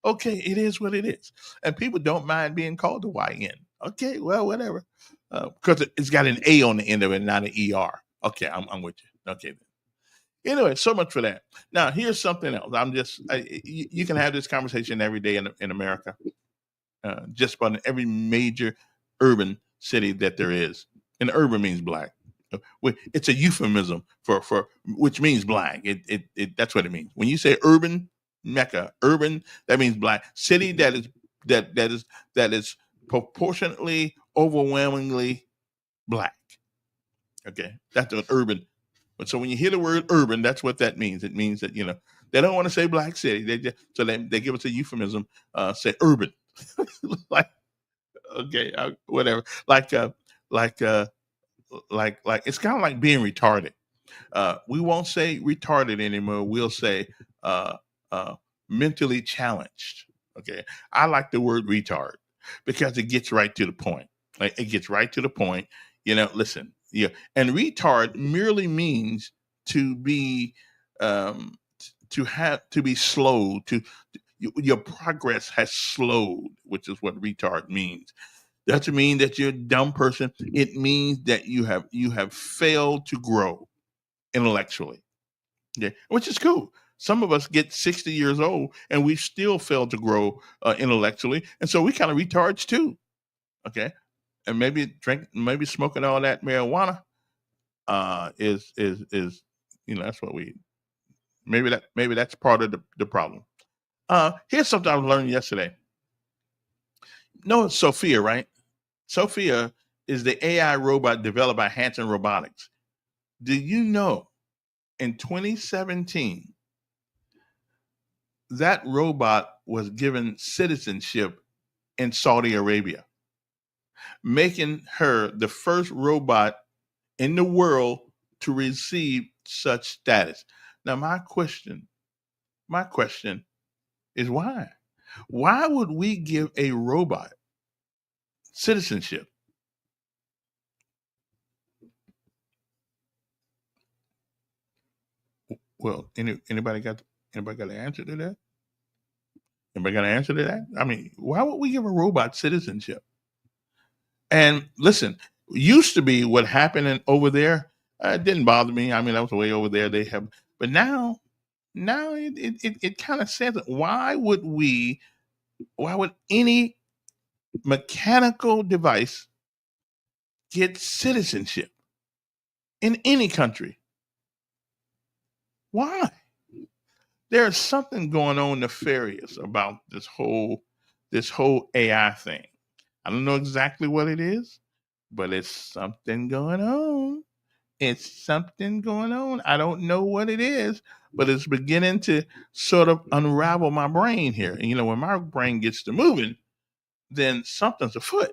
okay, it is what it is, and people don't mind being called the YN. Okay, well, whatever, because it's got an A on the end of it, not an ER. Okay, I'm with you. Okay. Anyway, so much for that. Now, here's something else. You can have this conversation every day in America, just about in every major urban city that there is. And urban means black. It's a euphemism for which means black. That's what it means. When you say urban Mecca, urban, that means black. City that is proportionately, overwhelmingly black. Okay, that's an urban. But so when you hear the word urban, that's what that means. It means that they don't want to say black city. They give us a euphemism, say urban, like okay, whatever, like it's kind of like being retarded. We won't say retarded anymore. We'll say mentally challenged. Okay, I like the word retard because it gets right to the point. Like, it gets right to the point. Listen. Yeah, and retard merely means to be to be slow. Your progress has slowed, which is what retard means. Doesn't mean that you're a dumb person. It means that you have failed to grow intellectually. Okay, which is cool. Some of us get 60 years old and we still fail to grow intellectually, and so we kind of retards too. Okay, and maybe smoking all that marijuana is that's what maybe that's part of the problem. Here's something I learned yesterday. No, Sophia, right? Sophia is the AI robot developed by Hanson Robotics. Do you know in 2017 that robot was given citizenship in Saudi Arabia, making her the first robot in the world to receive such status? Now, my question is why? Why would we give a robot citizenship? Well, anybody got an answer to that? Anybody got an answer to that? I mean, why would we give a robot citizenship? And listen, used to be what happened over there. It didn't bother me. I mean, that was way over there. But now it kind of says, why would any mechanical device get citizenship in any country? Why? There's something going on nefarious about this whole AI thing. I don't know exactly what it is, but it's something going on. It's something going on. I don't know what it is, but it's beginning to sort of unravel my brain here. And when my brain gets to moving, then something's afoot.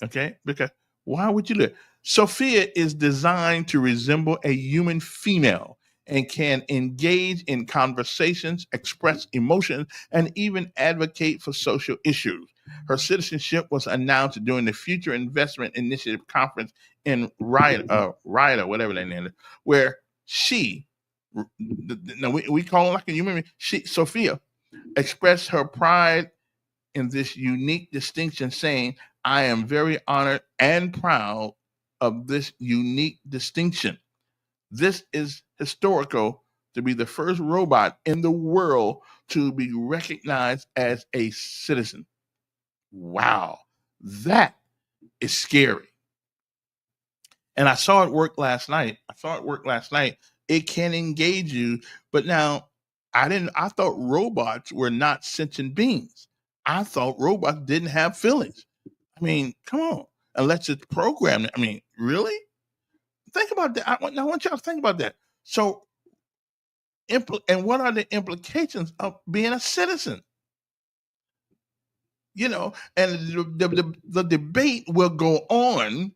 Okay? Because why would you do it? Sophia is designed to resemble a human female and can engage in conversations, express emotions, and even advocate for social issues. Her citizenship was announced during the Future Investment Initiative conference in Riyadh, whatever that name is, where she, no, we call her like a human, Sophia, expressed her pride in this unique distinction, saying, I am very honored and proud of this unique distinction. This is historical to be the first robot in the world to be recognized as a citizen. Wow, that is scary. And I saw it work last night. It can engage you, but now I thought robots were not sentient beings. I thought robots didn't have feelings. I mean, come on. Unless it's programmed. I mean, really? Think about that. I want y'all to think about that. So, and what are the implications of being a citizen? You know, and the debate will go on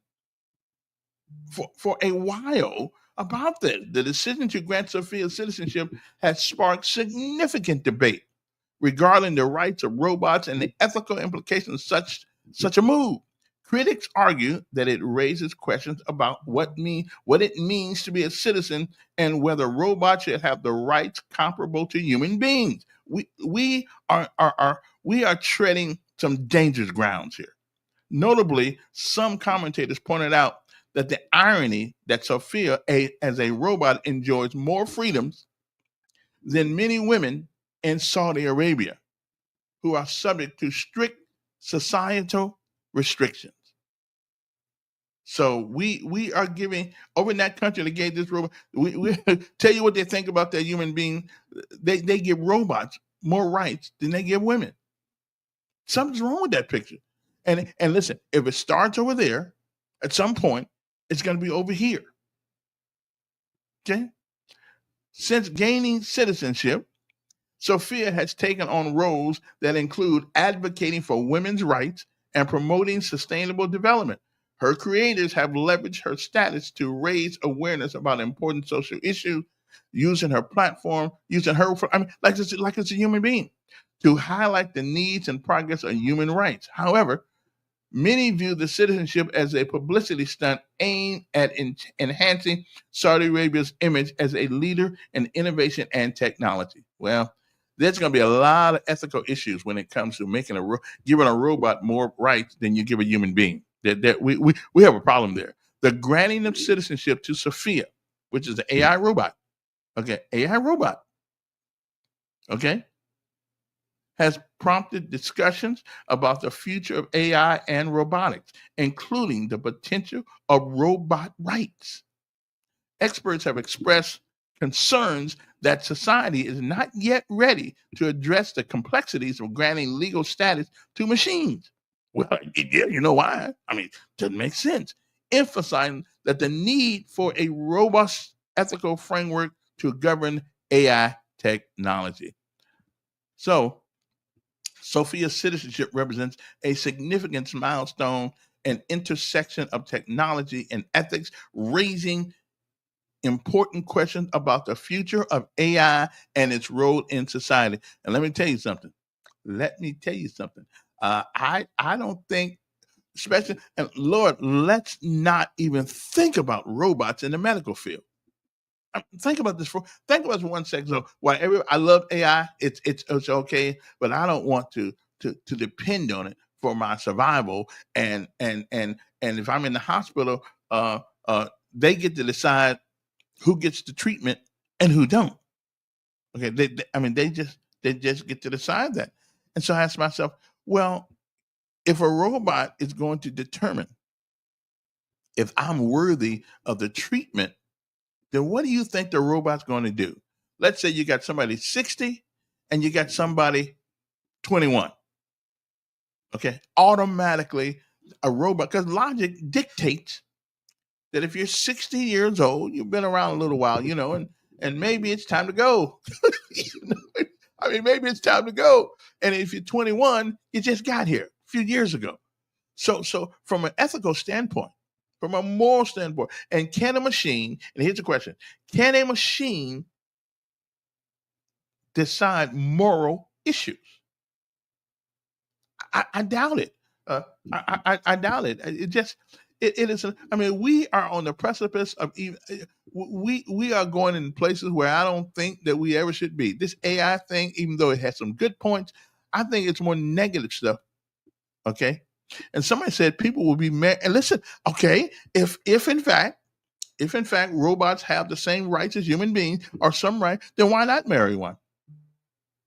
for a while about this. The decision to grant Sophia citizenship has sparked significant debate regarding the rights of robots and the ethical implications of such a move. Critics argue that it raises questions about what it means to be a citizen and whether robots should have the rights comparable to human beings. We are treading some dangerous grounds here. Notably, some commentators pointed out that the irony that Sophia, as a robot, enjoys more freedoms than many women in Saudi Arabia, who are subject to strict societal restrictions. So we are giving, over in that country that gave this robot, we tell you what they think about that human being. They give robots more rights than they give women. Something's wrong with that picture. And listen, if it starts over there, at some point, it's going to be over here. Okay? Since gaining citizenship, Sophia has taken on roles that include advocating for women's rights and promoting sustainable development. Her creators have leveraged her status to raise awareness about important social issues, using her platform, like it's a human being, to highlight the needs and progress of human rights. However, many view the citizenship as a publicity stunt aimed at enhancing Saudi Arabia's image as a leader in innovation and technology. Well, there's going to be a lot of ethical issues when it comes to giving a robot more rights than you give a human being. We have a problem there. The granting of citizenship to Sophia, which is an AI robot, has prompted discussions about the future of AI and robotics, including the potential of robot rights. Experts have expressed concerns that society is not yet ready to address the complexities of granting legal status to machines. Well, yeah, you know why? I mean, it doesn't make sense. Emphasizing that the need for a robust ethical framework to govern AI technology. So, Sophia's citizenship represents a significant milestone and intersection of technology and ethics, raising important questions about the future of AI and its role in society. And let me tell you something. I don't think, especially, and Lord, let's not even think about robots in the medical field. Think about this for 1 second. So while I love AI, it's okay, but I don't want to depend on it for my survival. And if I'm in the hospital, they get to decide who gets the treatment and who don't. Okay, they just get to decide that. And so I ask myself, well, if a robot is going to determine if I'm worthy of the treatment, then what do you think the robot's going to do? Let's say you got somebody 60 and you got somebody 21. Okay, automatically a robot, because logic dictates that if you're 60 years old, you've been around a little while, and maybe it's time to go. Maybe it's time to go. And if you're 21, you just got here a few years ago. So from an ethical standpoint, from a moral standpoint. And can a machine, and here's the question, can a machine decide moral issues? I doubt it. I doubt it. It is. I mean, we are on the precipice of even. We are going in places where I don't think that we ever should be. This AI thing, even though it has some good points, I think it's more negative stuff. Okay, and somebody said people will be married. And listen, okay, if in fact robots have the same rights as human beings or some right, then why not marry one?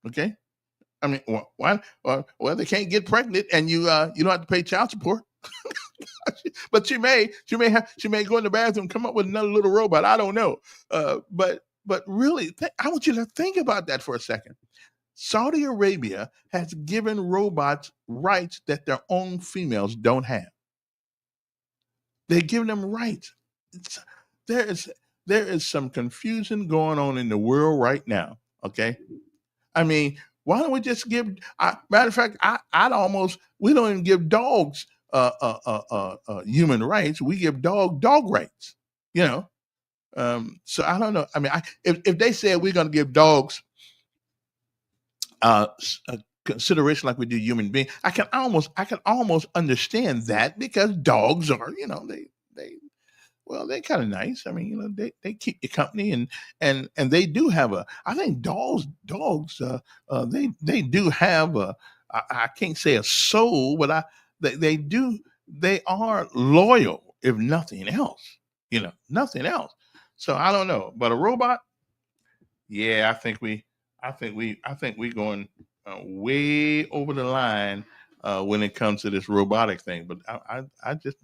Okay. I mean, why? Well, they can't get pregnant, and you don't have to pay child support. But she may go in the bathroom, come up with another little robot. I don't know. But really, I want you to think about that for a second. Saudi Arabia has given robots rights that their own females don't have. They're giving them rights. There is some confusion going on in the world right now. Okay, I mean, why don't we just give? Matter of fact, we don't even give dogs human rights. We give dog rights. You know, so I don't know. I mean, if they said we're going to give dogs consideration like we do human beings, I can almost understand that, because dogs are, they're kind of nice. I mean, they keep you company, and they do have I think dogs they do have I can't say a soul, but they are loyal, if nothing else. Nothing else. So I don't know, but a robot, yeah, I think we going way over the line when it comes to this robotic thing. But I just.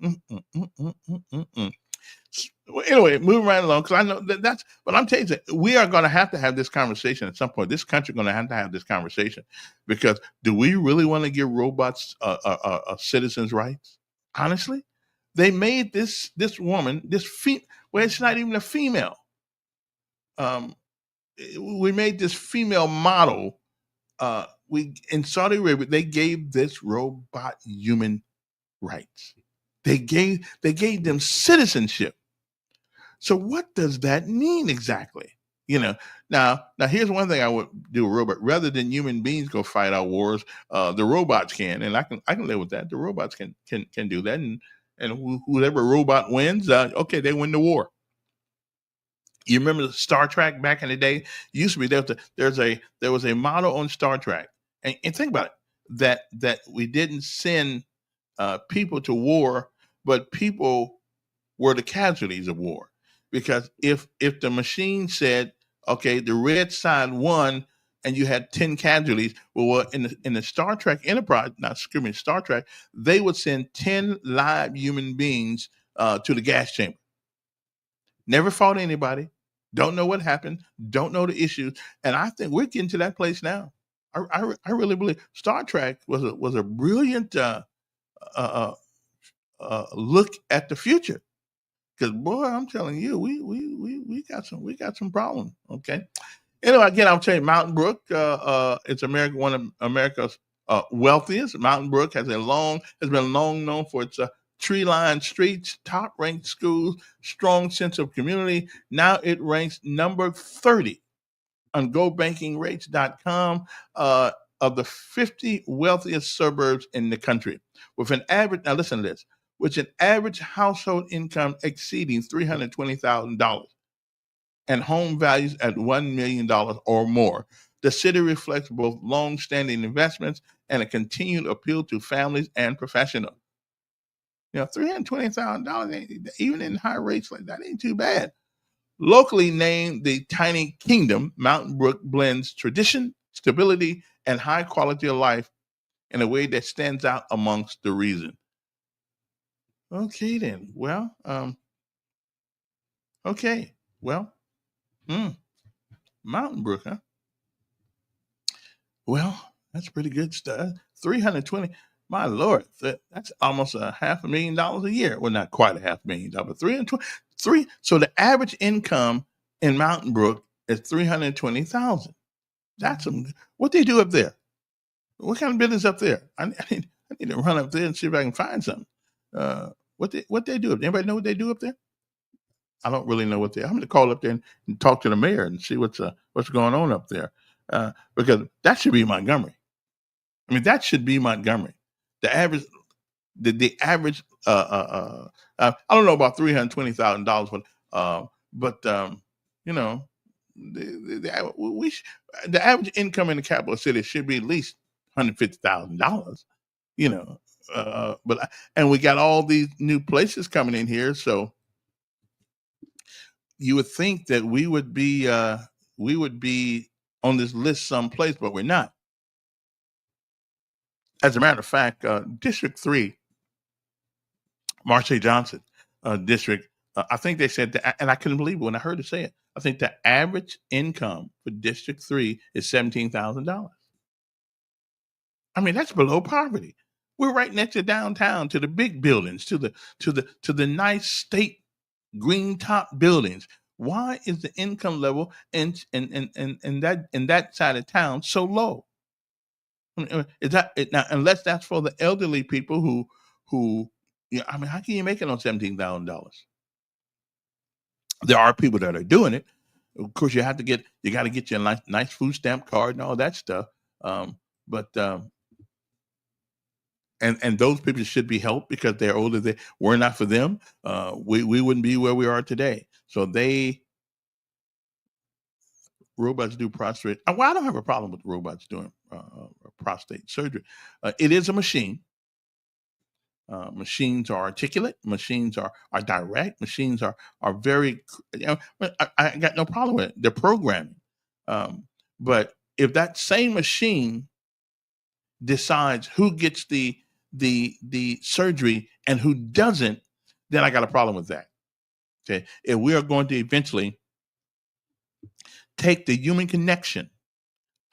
Well, anyway, moving right along, because I know that's. But I'm telling you, we are going to have this conversation at some point. This country going to have this conversation, because do we really want to give robots citizens' rights? Honestly, they made this woman, well, it's not even a female. We made this female model. In Saudi Arabia, they gave this robot human rights. They gave them citizenship. So what does that mean exactly? Now here's one thing I would do a robot. Rather than human beings go fight our wars, the robots can, and I can live with that. The robots can do that, and whoever robot wins, okay, they win the war. You remember the Star Trek back in the day? It used to be there was a motto on Star Trek, and think about it, that we didn't send people to war, but people were the casualties of war. Because if the machine said, okay, the red side won, and you had 10 casualties, well, in the Star Trek Enterprise, Star Trek, they would send 10 live human beings to the gas chamber. Never fought anybody, don't know what happened, don't know the issues, and I think we're getting to that place now. I really believe Star Trek was a brilliant look at the future. Because boy, I'm telling you, we got some problems. Okay. Anyway, again, I'll tell you, Mountain Brook, it's one of America's wealthiest. Mountain Brook has been long known for its tree-lined streets, top-ranked schools, strong sense of community. Now it ranks number 30 on GoBankingRates.com of the 50 wealthiest suburbs in the country, with an average. Now listen to this. With an average household income exceeding $320,000 and home values at $1 million or more. The city reflects both long-standing investments and a continued appeal to families and professionals. $320,000, even in high rates like that, ain't too bad. Locally named the Tiny Kingdom, Mountain Brook blends tradition, stability, and high quality of life in a way that stands out amongst the region. Okay, then. Well, Mountain Brook, huh? Well, that's pretty good stuff. 320. My Lord, that's almost $500,000 a year. Well, not quite $500,000, but 323. So the average income in Mountain Brook is $320,000. That's what they do up there. What kind of business up there? I need to run up there and see if I can find something. What they do? Anybody know what they do up there? I don't really know what they. I'm going to call up there and talk to the mayor and see what's going on up there, because that should be Montgomery. I mean, that should be Montgomery. The average, the average. I don't know about $320,000, but you know, the average income in the capital city should be at least $150,000. You know, and we got all these new places coming in here, so you would think that we would be on this list someplace, but we're not. As a matter of fact, District 3, Marcy Johnson district, I think they said that, and I couldn't believe it when I heard her say it. I think the average income for District 3 is $17,000. I mean, that's below poverty. We're right next to downtown, to the big buildings, to the nice state green top buildings. Why is the income level in that side of town so low? Is that it now? Unless that's for the elderly people who I mean, how can you make it on $17,000? There are people that are doing it. Of course, you got to get your nice food stamp card and all that stuff. But and those people should be helped because they're older. They were not for them. We wouldn't be where we are today. So robots do prostate. Well, I don't have a problem with robots doing prostate surgery. It is a machine. Machines are articulate. Machines are direct. Machines are very. I got no problem with it. They're programming. But if that same machine decides who gets the surgery and who doesn't, then I got a problem with that. Okay, if we are going to eventually take the human connection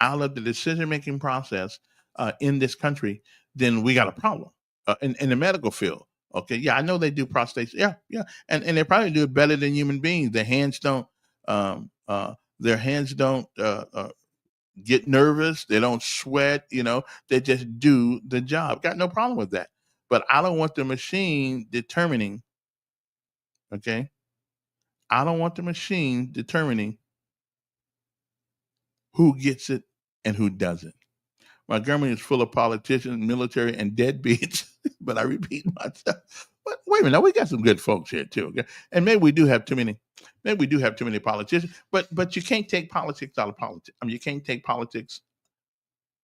out of the decision-making process in this country, then we got a problem in the medical field. Okay, yeah, I know they do prostates. Yeah, and they probably do it better than human beings. Their hands don't get nervous. They don't sweat. They just do the job. Got no problem with that. But I don't want the machine determining. Okay, I don't want the machine determining who gets it and who doesn't. Montgomery is full of politicians, military, and deadbeats. But I repeat myself. But wait a minute, now we got some good folks here too. Okay? And maybe we do have too many. Maybe we do have too many politicians. But you can't take politics out of politics. I mean, you can't take politics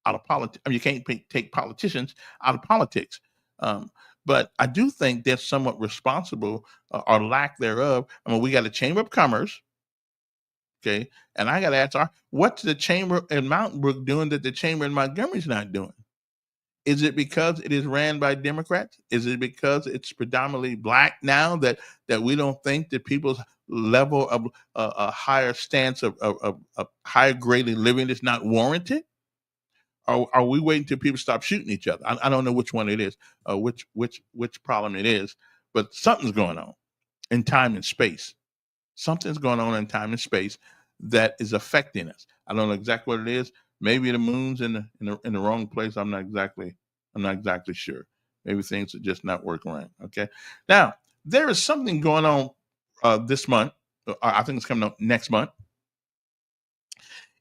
out of politics. I mean, you can't take politicians out of politics. But I do think they're somewhat responsible, or lack thereof. I mean, we got a Chamber of Commerce. Okay. And I got to ask, what's the chamber in Mountain Brook doing that the chamber in Montgomery's not doing? Is it because it is ran by Democrats? Is it because it's predominantly black now that we don't think that people's level of a higher stance of higher graded living is not warranted? Or are we waiting till people stop shooting each other? I don't know which one it is, which problem it is, but something's going on in time and space. Something's going on in time and space that is affecting us. I don't know exactly what it is. Maybe the moon's in the wrong place. I'm not exactly sure. Maybe things are just not working right. Okay. Now there is something going on this month. I think it's coming up next month.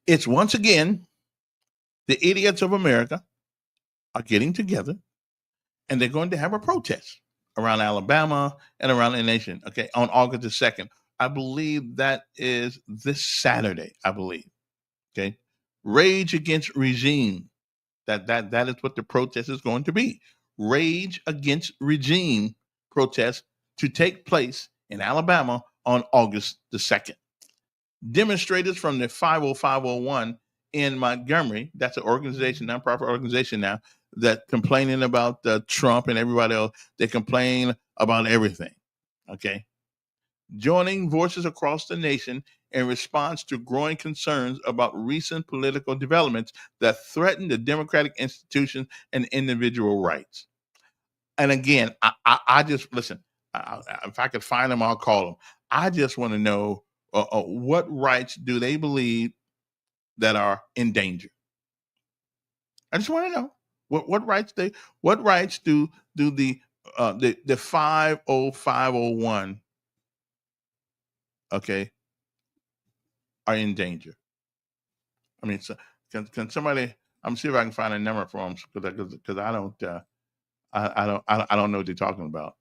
It's once again the idiots of America are getting together, and they're going to have a protest around Alabama and around the nation. Okay, on August the 2nd. I believe that is this Saturday, I believe. Okay. Rage against regime. That is what the protest is going to be. Rage against regime protest to take place in Alabama on August the 2nd. Demonstrators from the 50501 in Montgomery, that's an organization, nonprofit organization now, that complaining about Trump and everybody else. They complain about everything. Okay. Joining voices across the nation in response to growing concerns about recent political developments that threaten the democratic institutions and individual rights. And again, I just listen. If I could find them, I'll call them. I just want to know what rights do they believe that are in danger. I just want to know what rights do the the 50501, okay, are in danger. I mean, so can somebody? I'm see if I can find a number for them because I don't I don't know what they're talking about.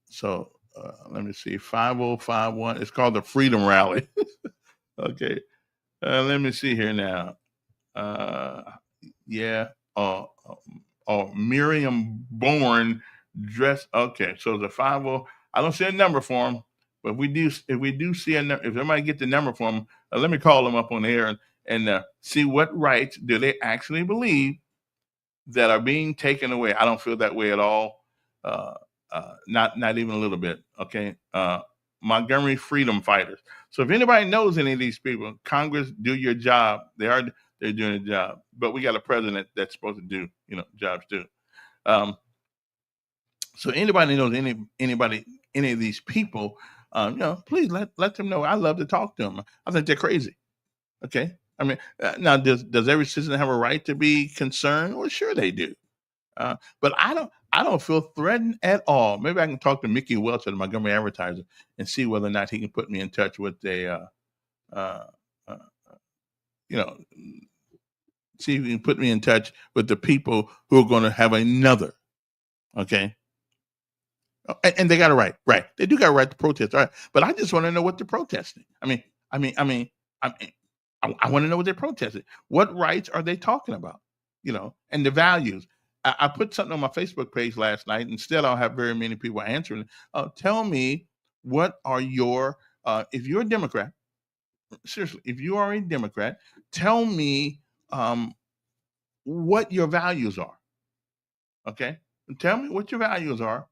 So let me see, 5051. It's called the Freedom Rally. Okay, let me see here now. Uh, yeah. Miriam Bourne dress. Okay, so the 50. I don't see a number for them, but if we do see a number, if somebody get the number for them, let me call them up on the air and see what rights do they actually believe that are being taken away. I don't feel that way at all. Uh, not even a little bit. Okay. Montgomery freedom fighters. So if anybody knows any of these people, Congress, do your job. They're doing a job. But we got a president that's supposed to do jobs too. So anybody knows any of these people, please let them know. I love to talk to them. I think they're crazy. Okay. I mean, now does every citizen have a right to be concerned? Well, sure they do. But I don't feel threatened at all. Maybe I can talk to Mickey Welch at the Montgomery Advertiser and see whether or not he can put me in touch with uh, you know, see if he can put me in touch with the people who are going to have another. Okay. And they got a right. They do got a right to protest. All right. But I just want to know what they're protesting. I want to know what they're protesting. What rights are they talking about? And the values. I put something on my Facebook page last night, and still I don't have very many people answering. Tell me, what are your, if you're a Democrat, seriously, if you are a Democrat, tell me what your values are. Okay? Tell me what your values are.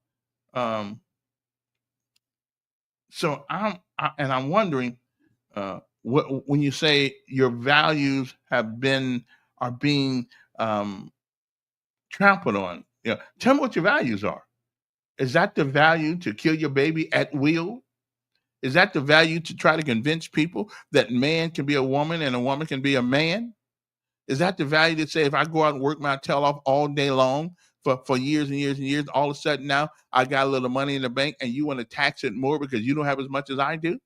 So I'm wondering, when you say your values are being trampled on, tell me what your values are. Is that the value to kill your baby at will? Is that the value to try to convince people that man can be a woman and a woman can be a man? Is that the value to say if I go out and work my tail off all day long for years and years and years, all of a sudden now I got a little money in the bank and you want to tax it more because you don't have as much as I do?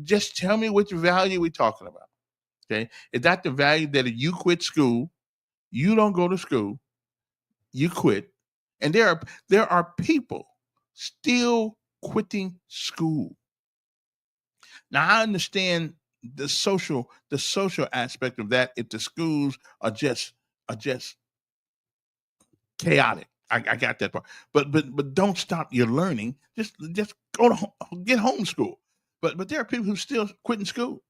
Just tell me which value we're talking about. Okay. Is that the value that if you quit school, you don't go to school, you quit, and there are people still quitting school. Now I understand the social aspect of that if the schools are just chaotic. I got that part. But don't stop your learning. Just go to get homeschool. But there are people who still quitting school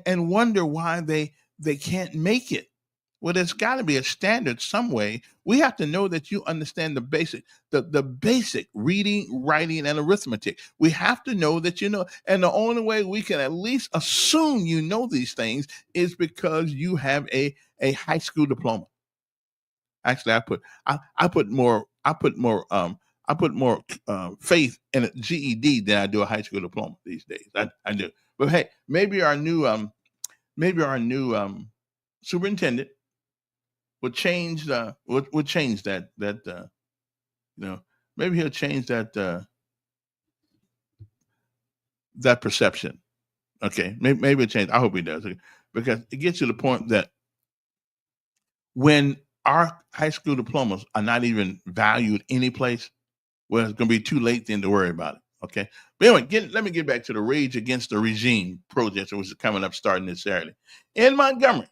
and wonder why they can't make it. Well, there's got to be a standard some way. We have to know that you understand the basic reading, writing, and arithmetic. We have to know that you know, and the only way we can at least assume you know these things is because you have a high school diploma. Actually, I put more faith in a GED than I do a high school diploma these days. I do. But hey, maybe our new superintendent would change would change that maybe he'll change that that perception. Okay, maybe it change. I hope he does, because it gets to the point that when our high school diplomas are not even valued any place, well, it's going to be too late then to worry about it. Okay, but anyway, let me get back to the Rage Against the Regime protest, which is coming up starting this Saturday in Montgomery.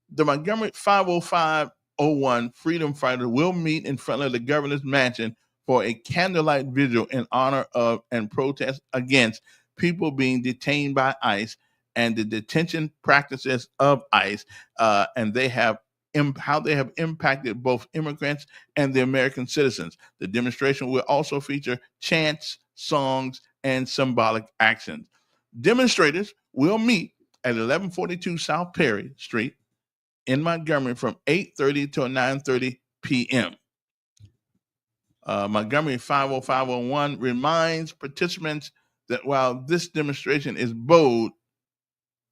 The Montgomery 50501 freedom fighters will meet in front of the governor's mansion for a candlelight vigil in honor of and protest against people being detained by ICE and the detention practices of ICE, and how they have impacted both immigrants and the American citizens. The demonstration will also feature chants, songs, and symbolic actions. Demonstrators will meet at 1142 South Perry Street in Montgomery from 8:30 till 9:30 p.m. Montgomery 50501 reminds participants that while this demonstration is bold,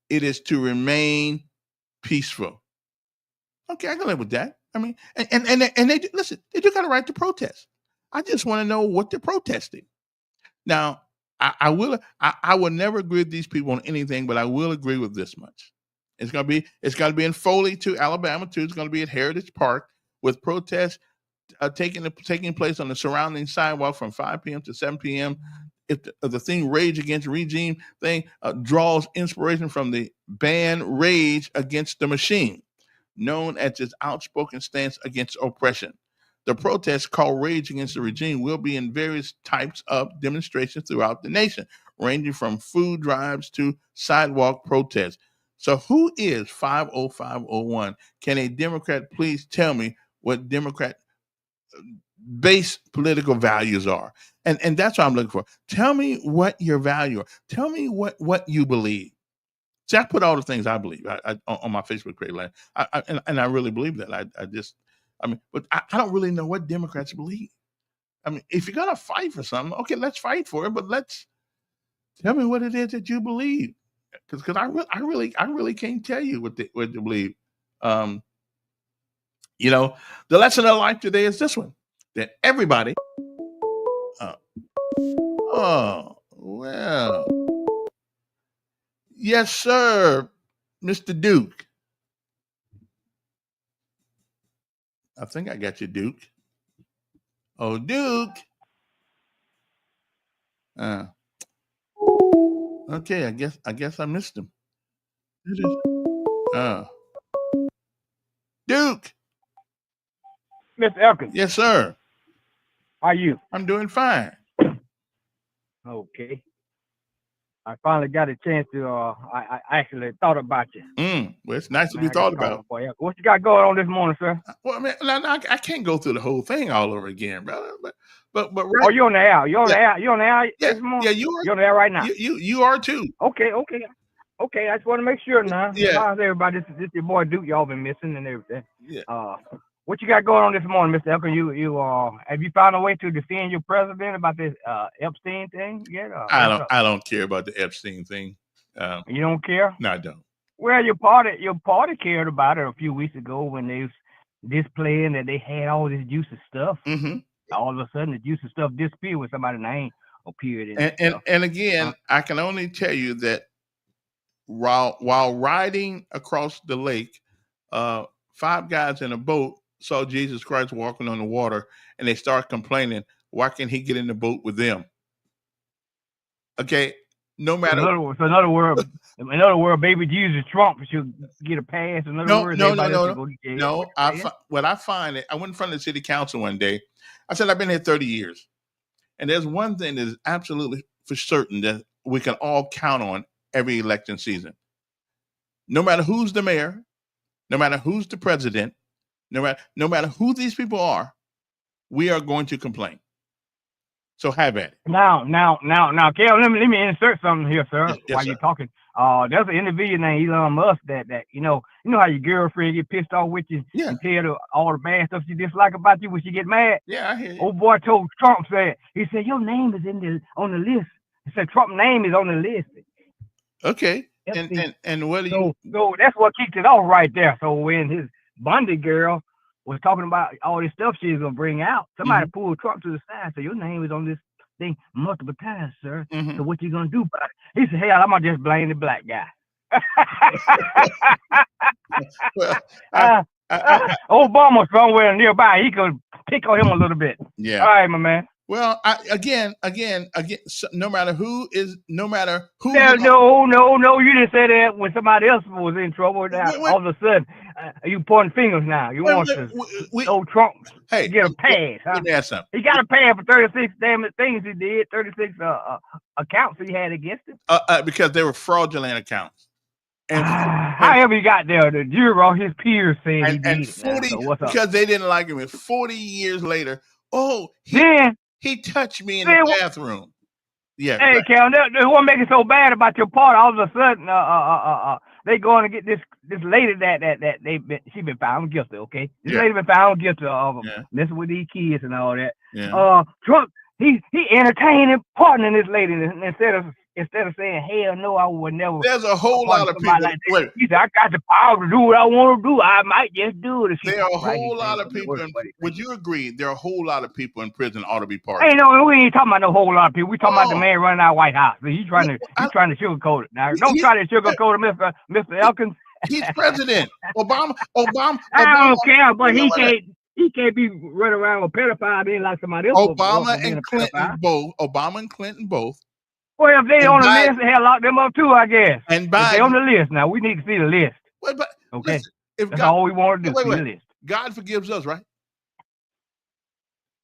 it is to remain peaceful. Okay, I can live with that. I mean, and they listen. They do got a right to protest. I just want to know what they're protesting. Now, I will never agree with these people on anything, but I will agree with this much. It's gonna be in Foley to Alabama too. It's gonna be at Heritage Park with protests taking place on the surrounding sidewalk from 5 p.m. to 7 p.m. If the thing Rage Against Regime thing draws inspiration from the band Rage Against the Machine, known as its outspoken stance against oppression. The protests called Rage Against the Regime will be in various types of demonstrations throughout the nation, ranging from food drives to sidewalk protests. So who is 50501? Can a Democrat please tell me what Democrat base political values are? And that's what I'm looking for. Tell me what your value are. Tell me what you believe. See, I put all the things I believe on my Facebook page, and I really believe that. But I don't really know what Democrats believe. I mean, if you're gonna fight for something, okay, let's fight for it. But tell me what it is that you believe, because I really can't tell you what you believe. The lesson of life today is this one: that everybody. Oh well, yes, sir, Mr. Duke. I think I got you, Duke. Oh, Duke. Okay, I guess I missed him. Duke. Mr. Elkins. Yes, sir. How are you? I'm doing fine. Okay. I finally got a chance to. I actually thought about you. Well, it's nice to be thought about. What you got going on this morning, sir? Well, man, I can't go through the whole thing all over again, brother. But right. Oh, you're on the air. You're on the air. You're on the air this morning. Yeah, you are. You're on the air right now. You are too. Okay. I just want to make sure now. Yeah. How's everybody? This your boy Duke. Y'all been missing and everything. Yeah. What you got going on this morning, Mr. Elkins? You have you found a way to defend your president about this Epstein thing yet? I don't care about the Epstein thing. You don't care? No, I don't. Well, your party cared about it a few weeks ago when they was displaying that they had all this juicy stuff. Mm-hmm. All of a sudden, the juicy stuff disappeared when somebody's name appeared in it. And again, I can only tell you that while riding across the lake, 5 guys in a boat saw Jesus Christ walking on the water, and they start complaining, why can't he get in the boat with them? Okay, no matter. In other words, baby Jesus Trump should get a pass. In other words, no. I find it. I went in front of the city council one day. I said, I've been here 30 years, and there's one thing that is absolutely for certain that we can all count on every election season. No matter who's the mayor, no matter who's the president, no matter who these people are, we are going to complain. So have at it. Now, Kel, let me insert something here, sir. Yes, while sir. You're talking. There's an individual named Elon Musk that you know how your girlfriend get pissed off with you and tell her all the bad stuff she dislike about you when she get mad. Yeah, I hear you. Old boy told Trump, he said your name is on the list. He said Trump's name is on the list. Okay. And what do you? So that's what kicked it off right there. So when his Bundy girl was talking about all this stuff she's gonna bring out, somebody pulled Trump to the side. So your name is on this thing multiple times, sir. So what you gonna do about it? He said, "Hell, I'm gonna just blame the black guy." Well, Obama somewhere nearby, he could pick on him a little bit. Yeah. All right, my man. Well, again, no matter who. No, you didn't say that when somebody else was in trouble. All of a sudden, you pointing fingers now. You want Trump to get a pass. Let me ask something. He got a pass for 36 damn things he did, 36 accounts he had against him. Because they were fraudulent accounts. And however he got there, the jury, his peers said he did. 40, so what's up? Because they didn't like him. And 40 years later, he touched me in the bathroom. Yeah. Hey, Cal, what make it so bad about your part? All of a sudden, they going to get this lady that she been found guilty. Okay, this lady been found guilty of messing with these kids and all that. Yeah. Trump, he entertained and partnering this lady instead of instead of saying, hell no, I would never There's a whole pardon lot of somebody people. like that. Wait, He said, I got the power to do what I want to do. I might just do it. If there are a right, whole lot of people. Would you agree? There are a whole lot of people in prison ought to be pardoned. Hey, no, we ain't talking about no whole lot of people. We talking about the Oh. man running out White House. He's trying to sugarcoat it. Now, don't try to sugarcoat it, Mr. Elkins. He's president. Obama. I don't care, but he can't be running around with pedophile being like somebody else. Obama and Clinton both. Well, if they And on the Biden- list, they lock them up too, I guess. And If they Biden. on the list now, we need to see the list. Wait, but Okay, listen, if that's God, all we want to do. wait, See wait. the list. God forgives us, right?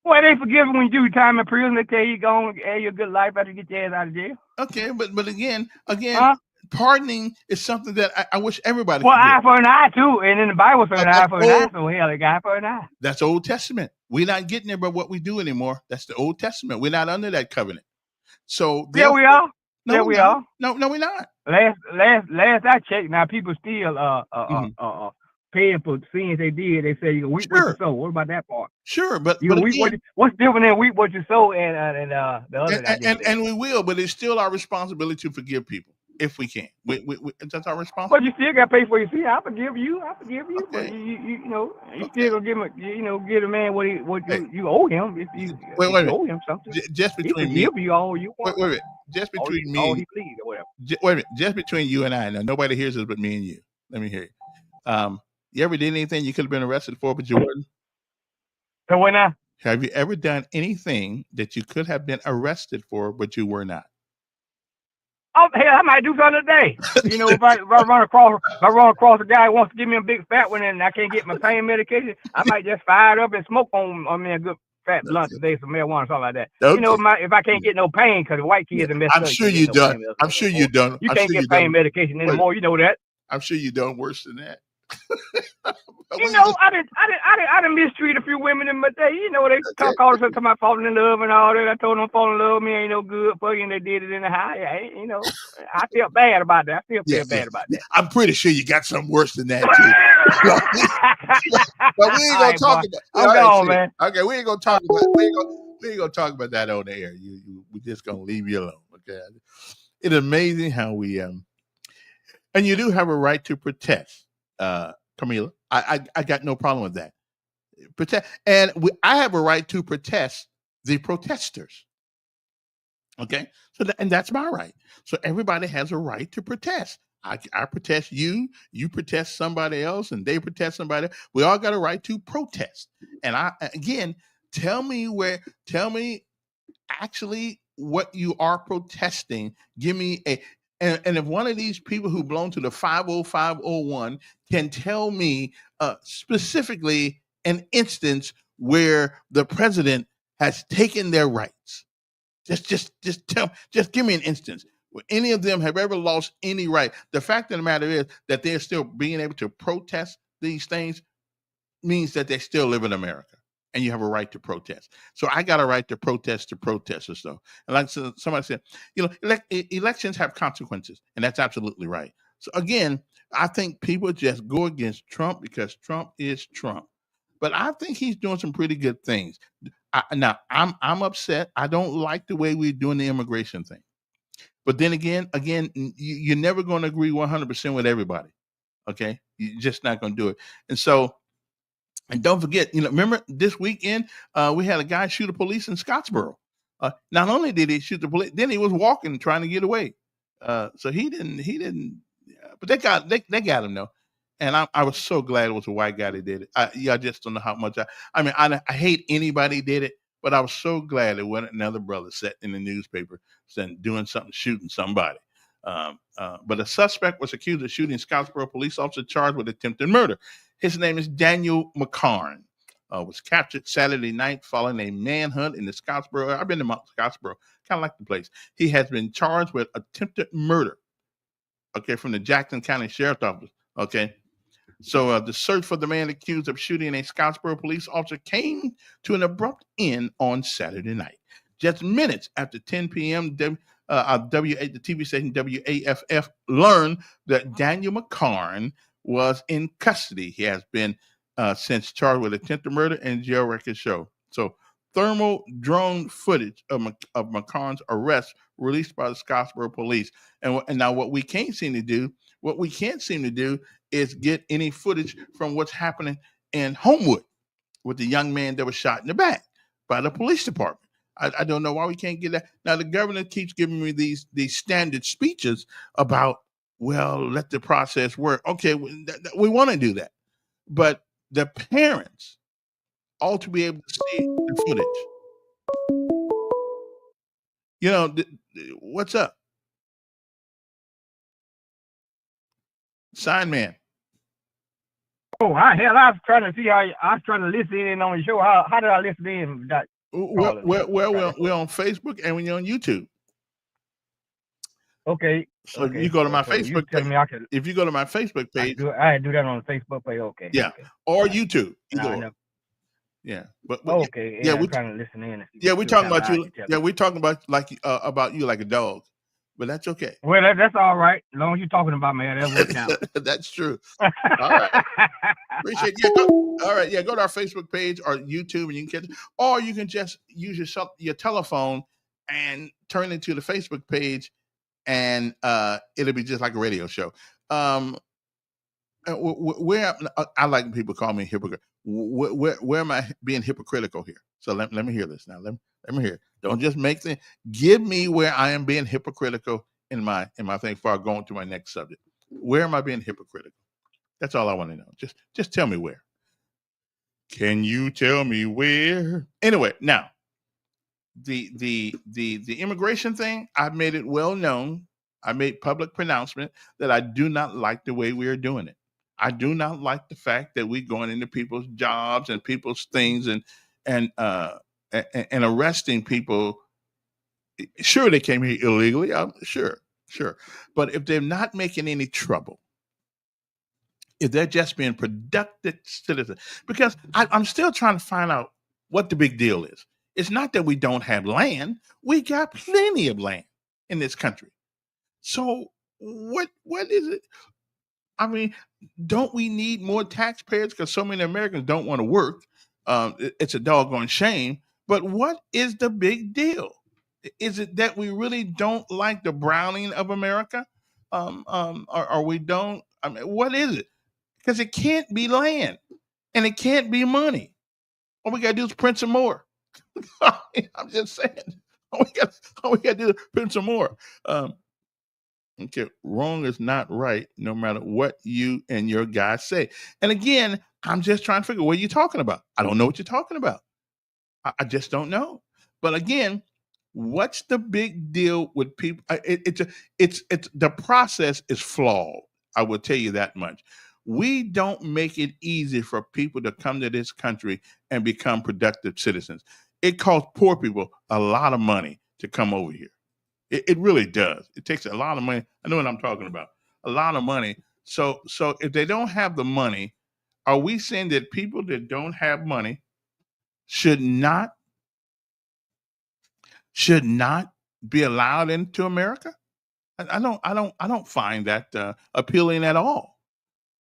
Well, they forgive you when you do time in prison. They tell you go and have your good life after you get your ass out of jail. Okay, but again, Huh? pardoning is something that I wish everybody Well, could do. eye for an eye too, and in the Bible says an eye for an eye. So hell, a guy for an eye. That's Old Testament. We're not getting there by what we do anymore. That's the Old Testament. We're not under that covenant. So Yeah, we are. No, Yeah, we are. No, we're not. Last I checked, now people still paying for sins they did. They say you can reap what you sow. What about that part? Sure, but again, what's different than reap what you sow and the other? And we will, but it's still our responsibility to forgive people if we can. We that's our responsibility. But you still got to pay for your sin. I forgive you. Okay. But you know, you still gonna give a man what you owe him if you owe him something. Just between me, give you all you want. Wait. Just between me, all he please or whatever. Wait a minute. Just between you and I. Now nobody hears this but me and you. Let me hear you. You ever did anything you could have been arrested for, but you weren't? So when have you ever done anything that you could have been arrested for, but you were not? Oh hell, I might do something today. You know, if I run across a guy who wants to give me a big fat one and I can't get my pain medication, I might just fire it up and smoke on me a good fat blunt today, some marijuana or something like that. Okay. You know, if I can't get no pain because the white kids are messed up. I'm sure you don't. I'm sure you don't. You can't get pain medication anymore. You know that. I'm sure you don't. Worse than that. You know, I didn't mistreat a few women in my day. You know, they talk all the time about falling in love and all that. I told them falling in love with me ain't no good for you, and they did it in the house. You know, I feel bad about that. I feel bad about that. I'm pretty sure you got something worse than that too. But we ain't gonna talk about. I'm gone, man. Okay, we ain't gonna talk about. We ain't gonna talk about that on the air. We just gonna leave you alone. Okay, it's amazing how we and you do have a right to protest. Camila, I got no problem with that. Protest, and I have a right to protest the protesters. Okay, so and that's my right. So everybody has a right to protest. I protest you, you protest somebody else, and they protest somebody else. We all got a right to protest. And tell me actually what you are protesting. Give me and if one of these people who belong to the 50501 can tell me specifically an instance where the president has taken their rights, just give me an instance where any of them have ever lost any right. The fact of the matter is that they're still being able to protest these things means that they still live in America. And you have a right to protest. So I got a right to protest the protesters, though. And like somebody said, you know, elections have consequences, and that's absolutely right. So again, I think people just go against Trump because Trump is Trump. But I think he's doing some pretty good things. Now I'm upset. I don't like the way we're doing the immigration thing. But then again, you're never going to agree 100% with everybody. Okay, you're just not going to do it. And so. And don't forget, you know, remember this weekend, we had a guy shoot a police in Scottsboro. Not only did he shoot the police, then he was walking, trying to get away. So he didn't, but they got him though. And I was so glad it was a white guy that did it. I just don't know how much I hate anybody did it, but I was so glad it wasn't another brother sitting in the newspaper saying, doing something, shooting somebody. But a suspect was accused of shooting Scottsboro police officer charged with attempted murder. His name is Daniel McCarn. Was captured Saturday night following a manhunt in the Scottsboro. I've been to Scottsboro, kind of like the place. He has been charged with attempted murder. Okay, from the Jackson County Sheriff's Office. Okay, so the search for the man accused of shooting a Scottsboro police officer came to an abrupt end on Saturday night. Just minutes after 10 p.m., the TV station WAFF learned that Daniel McCarn was in custody. He has been since charged with attempted murder and jail records show. So thermal drone footage of Macron's arrest released by the Scottsboro police. And now what we can't seem to do is get any footage from what's happening in Homewood with the young man that was shot in the back by the police department. I don't know why we can't get that. Now the governor keeps giving me these standard speeches about, well, let the process work. Okay, we want to do that, but the parents ought to be able to see the footage. You know, what's up, Sign Man? Oh, I was trying to see how I was trying to listen in on the show. How did I listen in? Well, we're on Facebook and we're on YouTube. Okay. So if you go to my Facebook page, if you go to my Facebook page, I do that on the Facebook page. Okay. Yeah. Okay. Or YouTube. Either yeah. But okay. Yeah, we're trying to listen in. Yeah, we're talking about you. Yeah, we're talking about about you like a dog. But that's okay. Well, that's all right. As long as you're talking about me, that works out. That's true. All right. Appreciate it. All right. Yeah, go to our Facebook page or YouTube and you can catch it. Or you can just use your telephone and turn it to the Facebook page and it'll be just like a radio show. Where I like when people call me hypocrite. Where am I being hypocritical here? So let me hear this now. Let me hear. Don't just make things. Give me where I am being hypocritical in my thing before I go on to my next subject. Where am I being hypocritical? That's all I want to know. Just tell me where. Can you tell me where? Anyway, now the immigration thing, I've made it well known. I made public pronouncement that I do not like the way we are doing it. I do not like the fact that we're going into people's jobs and people's things and arresting people. Sure, they came here illegally. Sure. But if they're not making any trouble, if they're just being productive citizens, because I'm still trying to find out what the big deal is. It's not that we don't have land. We got plenty of land in this country. So what is it? I mean, don't we need more taxpayers because so many Americans don't want to work? It's a doggone shame. But what is the big deal? Is it that we really don't like the browning of America? Or we don't? I mean, what is it? Because it can't be land and it can't be money. All we got to do is print some more. I'm just saying. All we got to do is print some more. Okay, wrong is not right, no matter what you and your guys say. And again, I'm just trying to figure what you're talking about. I don't know what you're talking about. I just don't know. But again, what's the big deal with people? It's the process is flawed. I will tell you that much. We don't make it easy for people to come to this country and become productive citizens. It costs poor people a lot of money to come over here. It really does. It takes a lot of money. I know what I'm talking about. A lot of money. So if they don't have the money, are we saying that people that don't have money should not be allowed into America? I don't find that appealing at all.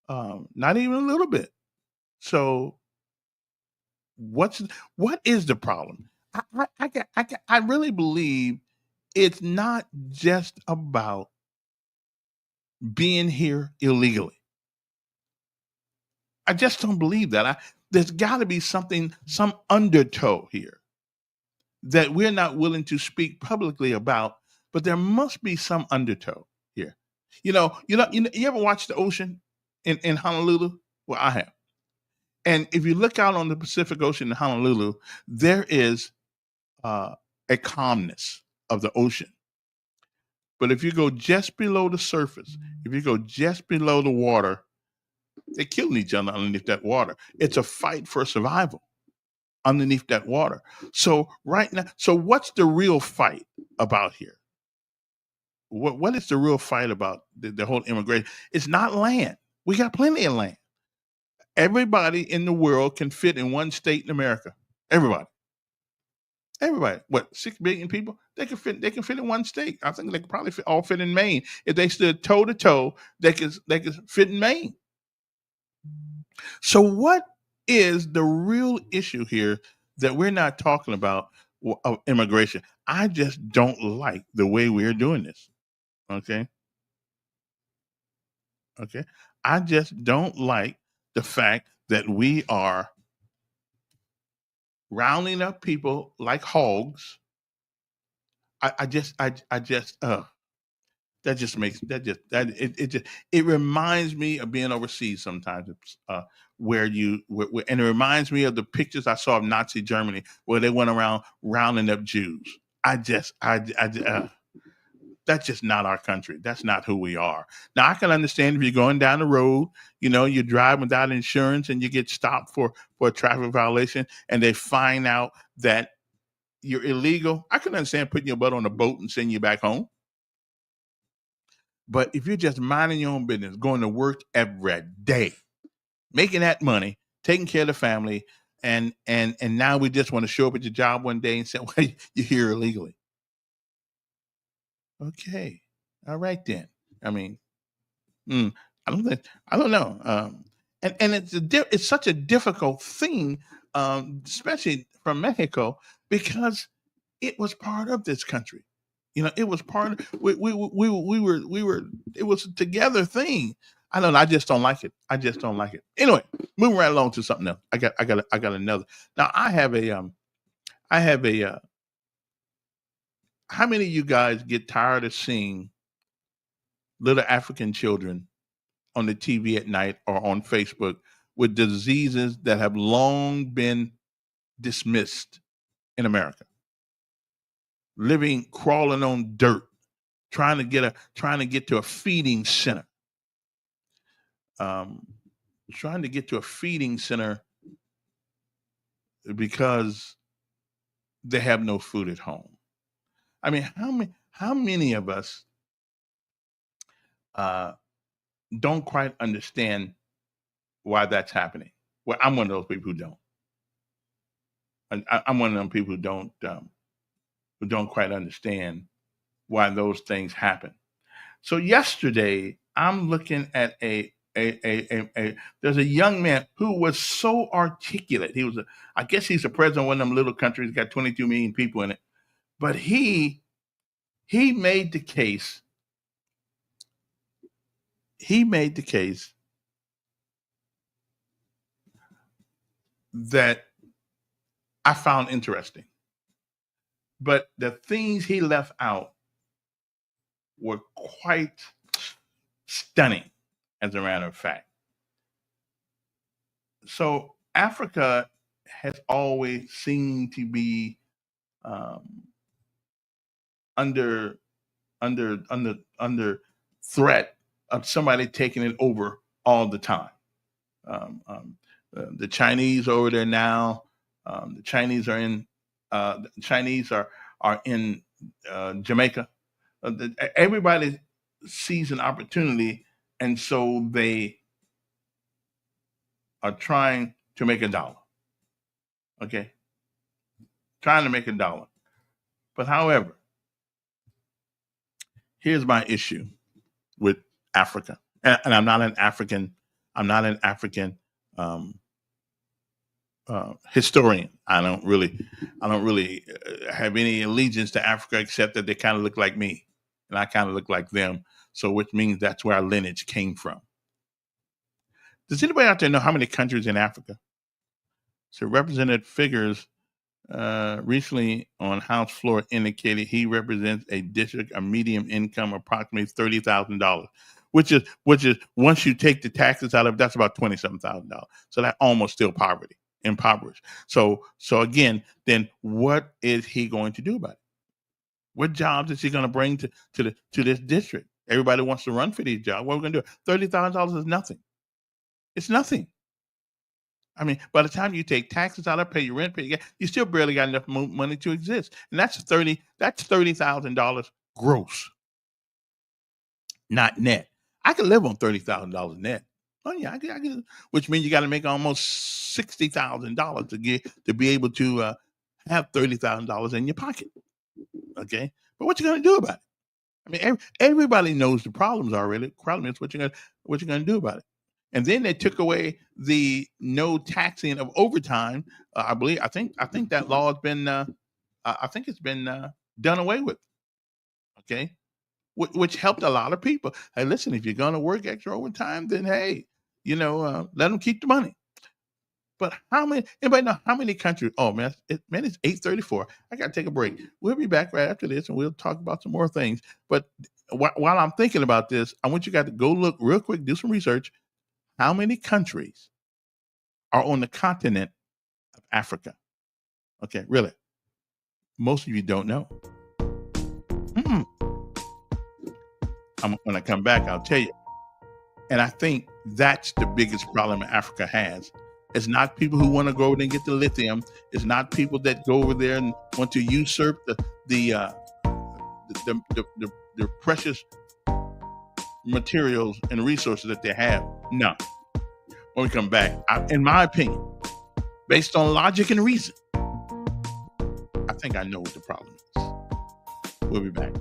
Not even a little bit. So what is the problem? I really believe it's not just about being here illegally. I just don't believe that. There's got to be some undertow here that we're not willing to speak publicly about, but there must be some undertow here. You ever watch the ocean in Honolulu? Well, I have. And if you look out on the Pacific Ocean in Honolulu, there is a calmness of the ocean. But if you go just below the surface, if you go just below the water, they're killing each other underneath that water. It's a fight for survival underneath that water. So right now, what's the real fight about here? What is the real fight about the whole immigration? It's not land. We got plenty of land. Everybody in the world can fit in one state in America. Everybody. What, 6 billion people? They can fit in one state. I think they could probably all fit in Maine. If they stood toe to toe, they could fit in Maine. So what is the real issue here that we're not talking about immigration. I just don't like the way we're doing this. Okay. Okay. I just don't like the fact that we are rounding up people like hogs. I just, that just makes it reminds me of being overseas sometimes. Where and it reminds me of the pictures I saw of Nazi Germany where they went around rounding up Jews. That's just not our country. That's not who we are. Now I can understand if you're going down the road, you drive without insurance and you get stopped for a traffic violation and they find out that you're illegal. I can understand putting your butt on a boat and sending you back home. But if you're just minding your own business, going to work every day, making that money, taking care of the family, and now we just want to show up at your job one day and say, well, you're here illegally. Okay. All right then. I mean, I don't know. And it's such a difficult thing, especially from Mexico, because it was part of this country. It was part of we were it was a together thing. I don't know. I just don't like it. Anyway, moving right along to something else. I got another. Now I have a how many of you guys get tired of seeing little African children on the TV at night or on Facebook with diseases that have long been dismissed in America? Crawling on dirt, trying to get to a feeding center. Trying to get to a feeding center because they have no food at home. I mean, how many of us don't quite understand why that's happening? Well, I'm one of those people who don't. I'm one of them people who don't quite understand why those things happen. So yesterday, I'm looking at there's a young man who was so articulate. I guess he's the president of one of them little countries, got 22 million people in it. But he made the case. He made the case that I found interesting. But the things he left out were quite stunning, as a matter of fact. So Africa has always seemed to be under threat of somebody taking it over all the time. The Chinese over there now. The Chinese are in Jamaica. Everybody sees an opportunity, and so they are trying to make a dollar. Okay, trying to make a dollar. But however, here's my issue with Africa, and I'm not an African. I'm not an African historian. I don't really have any allegiance to Africa except that they kind of look like me, and I kind of look like them. So, which means that's where our lineage came from. Does anybody out there know how many countries in Africa? So, Representative Figures recently on House floor indicated he represents a district of medium income, approximately $30,000, which is once you take the taxes out of it, that's about $27,000. So that's almost still impoverished. So again, then what is he going to do about it? What jobs is he going to bring to this district? Everybody wants to run for these jobs. What are we going to do? $30,000 is nothing. It's nothing. I mean, by the time you take taxes out of it, pay your rent, pay your gas, you still barely got enough money to exist. And that's $30,000 gross, not net. I can live on $30,000 net. Oh yeah, I can, which means you got to make almost $60,000 to be able to have $30,000 in your pocket. Okay, but what you going to do about it? I mean, everybody knows the problems already. The problem is what you're going to do about it. And then they took away the no taxing of overtime. I think that law has been, I think it's been done away with. Okay, which helped a lot of people. Hey, listen, if you're going to work extra overtime, then hey, let them keep the money. But anybody know how many countries? Oh man, it's 8:34. I got to take a break. We'll be back right after this, and we'll talk about some more things. But while I'm thinking about this, I want you guys to go look real quick, do some research. How many countries are on the continent of Africa? Okay, really. Most of you don't know. When I come back, I'll tell you. And I think that's the biggest problem Africa has. It's not people who want to go over there and get the lithium. It's not people that go over there and want to usurp the precious materials and resources that they have. No. When we come back, in my opinion, based on logic and reason, I think I know what the problem is. We'll be back.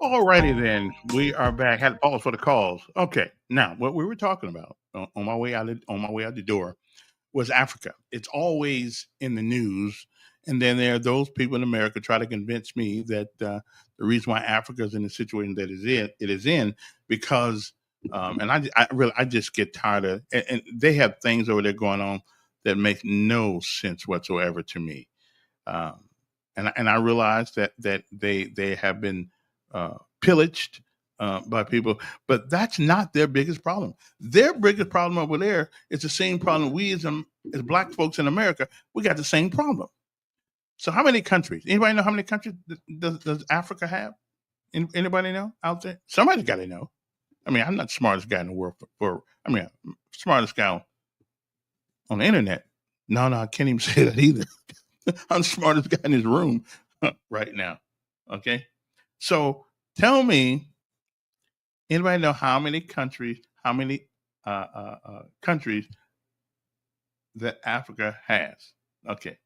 Alrighty then, we are back. Had to pause for the calls. Okay, now what we were talking about on my way out the door was Africa. It's always in the news, and then there are those people in America try to convince me that the reason why Africa is in the situation that it is in because, and I just get tired of, and they have things over there going on that make no sense whatsoever to me, and I realize that they have been pillaged by people, but that's not their biggest problem. Their biggest problem over there is the same problem we as Black folks in America, we got the same problem. So how many countries? Anybody know how many countries does Africa have? Anybody know out there? Somebody's got to know. I mean, I'm not the smartest guy in the world smartest guy on the internet. No, I can't even say that either. I'm the smartest guy in this room right now. Okay. So tell me, anybody know how many countries that Africa has? Okay.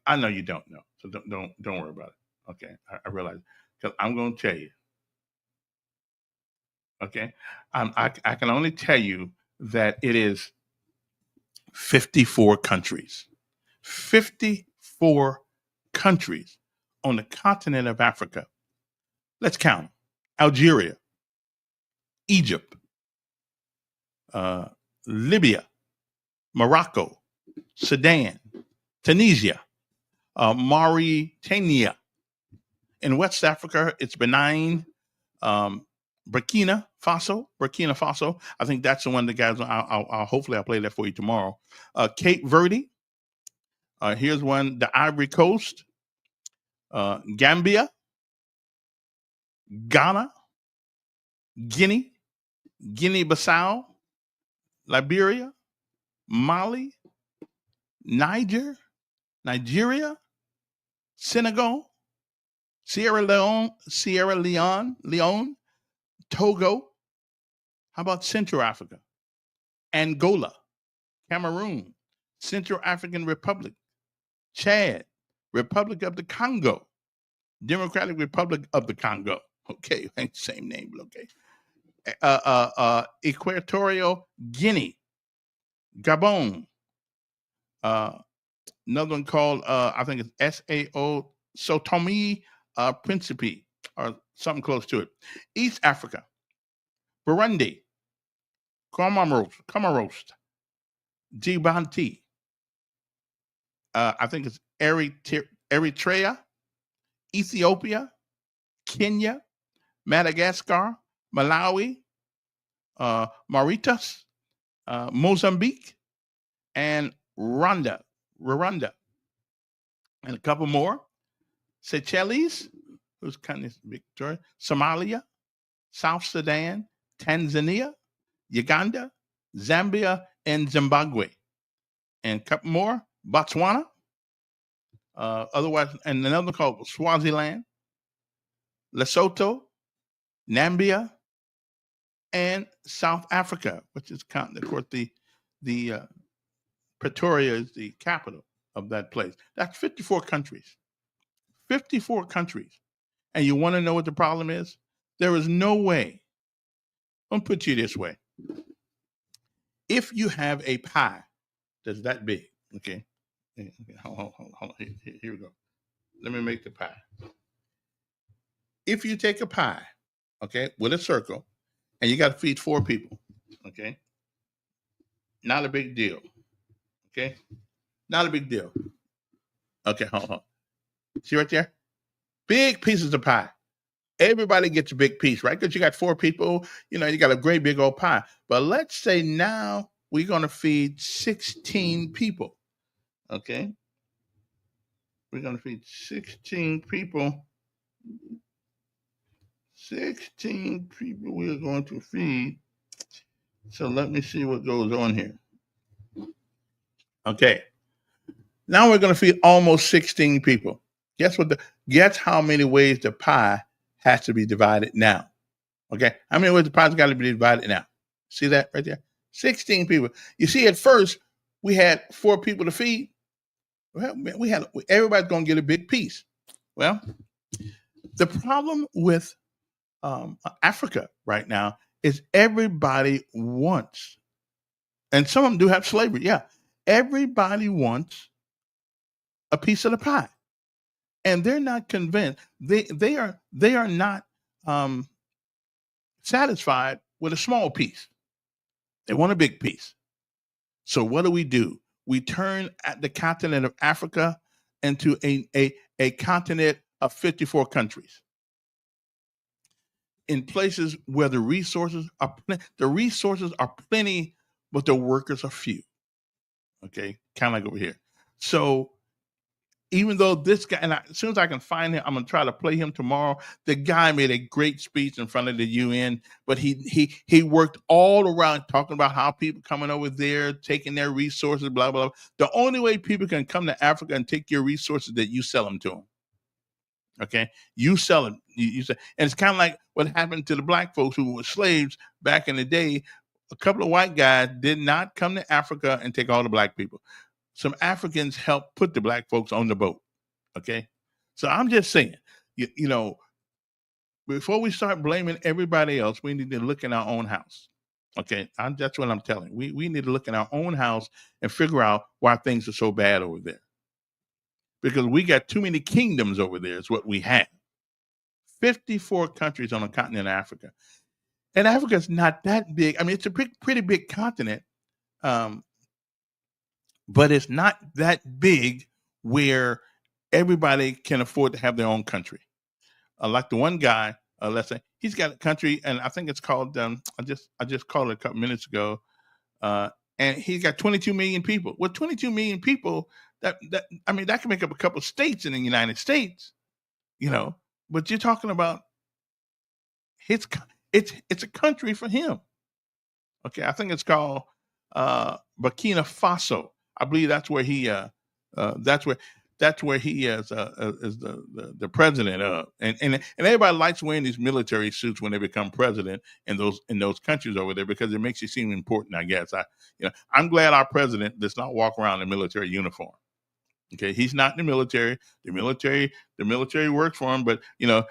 I know you don't know, so don't worry about it. Okay, I realize because I'm going to tell you. Okay, I can only tell you that it is 54 countries. 54 countries on the continent of Africa. Let's count them. Algeria, Egypt, Libya, Morocco, Sudan, Tunisia, Mauritania. In West Africa, it's Benin, Burkina Burkina Faso. I think that's the one that guys. Hopefully I'll play that for you tomorrow. Cape Verde. Here's one: the Ivory Coast, Gambia, Ghana, Guinea-Bissau, Liberia, Mali, Nigeria, Senegal, Sierra Leone, Togo. How about Central Africa? Angola, Cameroon, Central African Republic, Chad, Republic of the Congo, Democratic Republic of the Congo. Okay, same name, okay. Equatorial Guinea, Gabon, another one called I think it's SAO, Tome Principe, or something close to it. East Africa, Burundi, Comoros, Djibouti, I think it's Eritrea, Ethiopia, Kenya, Madagascar, Malawi, Mauritius, Mozambique, and Rwanda, and a couple more. Seychelles, who's kind of Victoria, Somalia, South Sudan, Tanzania, Uganda, Zambia, and Zimbabwe. And a couple more, Botswana, otherwise, and another called Swaziland, Lesotho, Namibia, and South Africa, which is of course the Pretoria is the capital of that place. That's 54 countries. 54 countries. And you want to know what the problem is? There is no way. I'll put you this way. If you have a pie that's that big, okay, hold on. Here we go. Let me make the pie. If you take a pie, okay, with a circle, and you got to feed 4 people, okay, not a big deal, okay, not a big deal. Okay, hold on. See right there? Big pieces of pie. Everybody gets a big piece, right? Because you got 4 people, you got a great big old pie. But let's say now we're going to feed 16 people, okay? We're going to feed 16 people. 16 people we're going to feed. So let me see what goes on here. Okay. Now we're going to feed almost 16 people. Guess how many ways the pie has to be divided now? Okay. How many ways the pie's got to be divided now? See that right there? 16 people. You see, at first we had 4 people to feed. Well, everybody's going to get a big piece. Well, the problem with Africa right now is everybody wants, and some of them do have slavery. Yeah, everybody wants a piece of the pie, and they're not convinced. They are not satisfied with a small piece. They want a big piece. So what do? We turn at the continent of Africa into a continent of 54 countries. In places where the resources are plenty, but the workers are few. Okay, kind of like over here. So even though this guy, and as soon as I can find him, I'm gonna try to play him tomorrow. The guy made a great speech in front of the UN, but he worked all around talking about how people coming over there, taking their resources, blah, blah, blah. The only way people can come to Africa and take your resources is that you sell them to them. Okay, you sell them. You sell, and it's kind of like what happened to the black folks who were slaves back in the day. A couple of white guys did not come to Africa and take all the black people. Some Africans helped put the black folks on the boat. Okay, so I'm just saying, before we start blaming everybody else, we need to look in our own house. Okay, that's what I'm telling you. We need to look in our own house and figure out why things are so bad over there. Because we got too many kingdoms over there is what we have. 54 countries on the continent of Africa. And Africa's not that big. I mean, it's a pretty big continent, but it's not that big where everybody can afford to have their own country. Like the one guy let's say he's got a country, and I think it's called. I just called it a couple minutes ago, and he's got 22 million people. With 22 million people, that I mean, that can make up a couple states in the United States, you know. But you're talking about his. It's a country for him. Okay, I think it's called Burkina Faso. I believe that's where he. That's where he is the president of, and everybody likes wearing these military suits when they become president in those countries over there because it makes you seem important. I guess I'm glad our president does not walk around in military uniform. Okay, he's not in the military. The military works for him, but the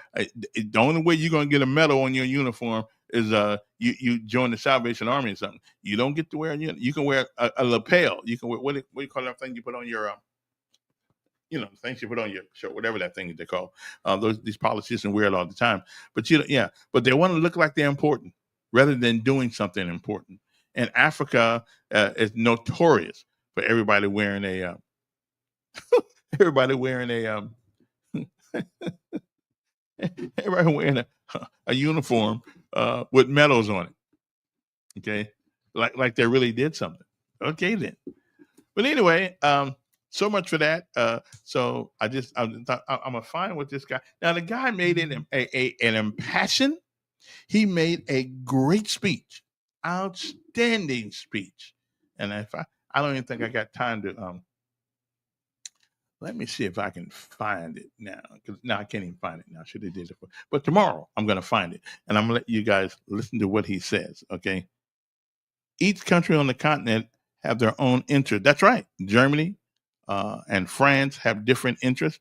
only way you're going to get a medal on your uniform is you join the Salvation Army or something. You don't get to wear you can wear a lapel. You can wear what do you call that thing you put on your things you put on your shirt, whatever that thing is they call. These politicians wear it all the time. But but they want to look like they're important rather than doing something important. And Africa is notorious for everybody wearing a everybody wearing a uniform with medals on it. Okay, like they really did something. Okay, then. But anyway, so much for that. So I thought I'm gonna find what this guy. Now the guy made an impassioned. He made a great speech, outstanding speech. And if I don't even think I got time to let me see if I can find it now. Because now I can't even find it now. I should have did it. But tomorrow I'm gonna find it, and I'm gonna let you guys listen to what he says. Okay. Each country on the continent have their own interest. That's right. Germany and France have different interests.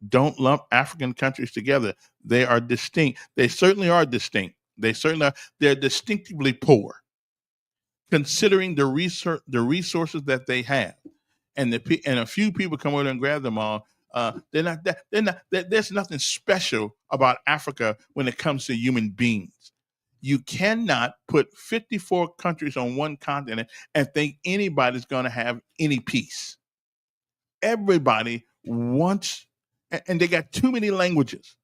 Don't lump African countries together. They are distinct. They certainly are distinct. They're distinctively poor, considering the resources that they have, and a few people come over and grab them all. There's nothing special about Africa when it comes to human beings. You cannot put 54 countries on one continent and think anybody's going to have any peace. Everybody wants, and they got too many languages.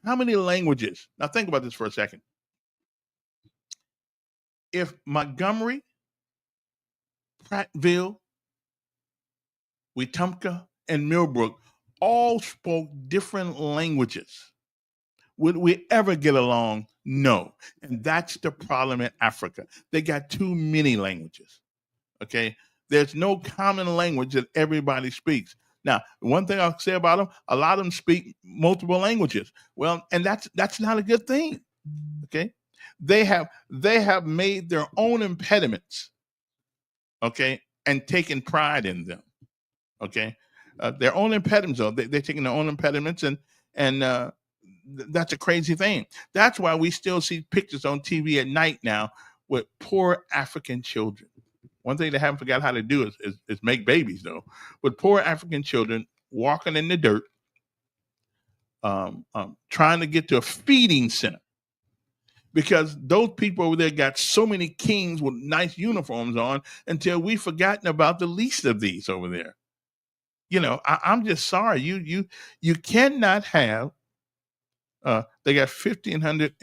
How many languages? Now think about this for a second. If Montgomery, Prattville, Wetumpka, and Millbrook all spoke different languages, would we ever get along? No. And that's the problem in Africa. They got too many languages. Okay. There's no common language that everybody speaks. Now, one thing I'll say about them, a lot of them speak multiple languages. Well, and that's not a good thing. Okay. They have made their own impediments. Okay. And taken pride in them. Okay. Their own impediments, though. They're taking their own impediments and that's a crazy thing. That's why we still see pictures on TV at night now with poor African children. One thing they haven't forgot how to do is make babies, though. With poor African children walking in the dirt, trying to get to a feeding center. Because those people over there got so many kings with nice uniforms on until we've forgotten about the least of these over there. I'm just sorry. You cannot have. They got 1,500.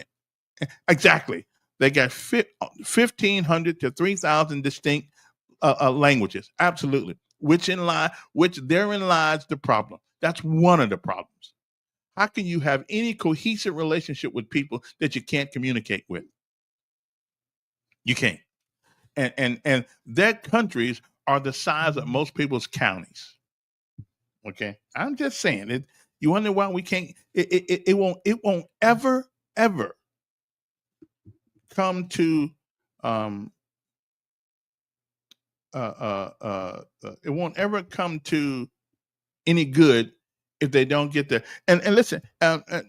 Exactly. They got 1,500 to 3,000 distinct languages. Absolutely. Which therein lies the problem. That's one of the problems. How can you have any cohesive relationship with people that you can't communicate with? You can't. And their countries are the size of most people's counties. Okay. I'm just saying it. You wonder why we can't, it won't ever come to, it won't ever come to any good if they don't get there. And listen,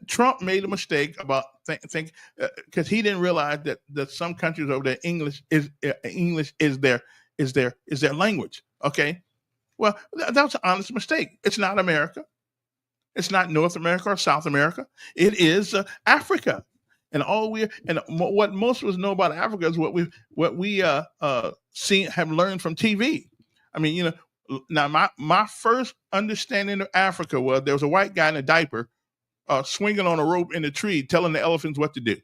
Trump made a mistake about because he didn't realize that some countries over there English is their language. Okay, well that was an honest mistake. It's not America. It's not North America or South America. It is Africa, and what most of us know about Africa is what we have learned from TV. I mean, now my first understanding of Africa was there was a white guy in a diaper swinging on a rope in a tree, telling the elephants what to do.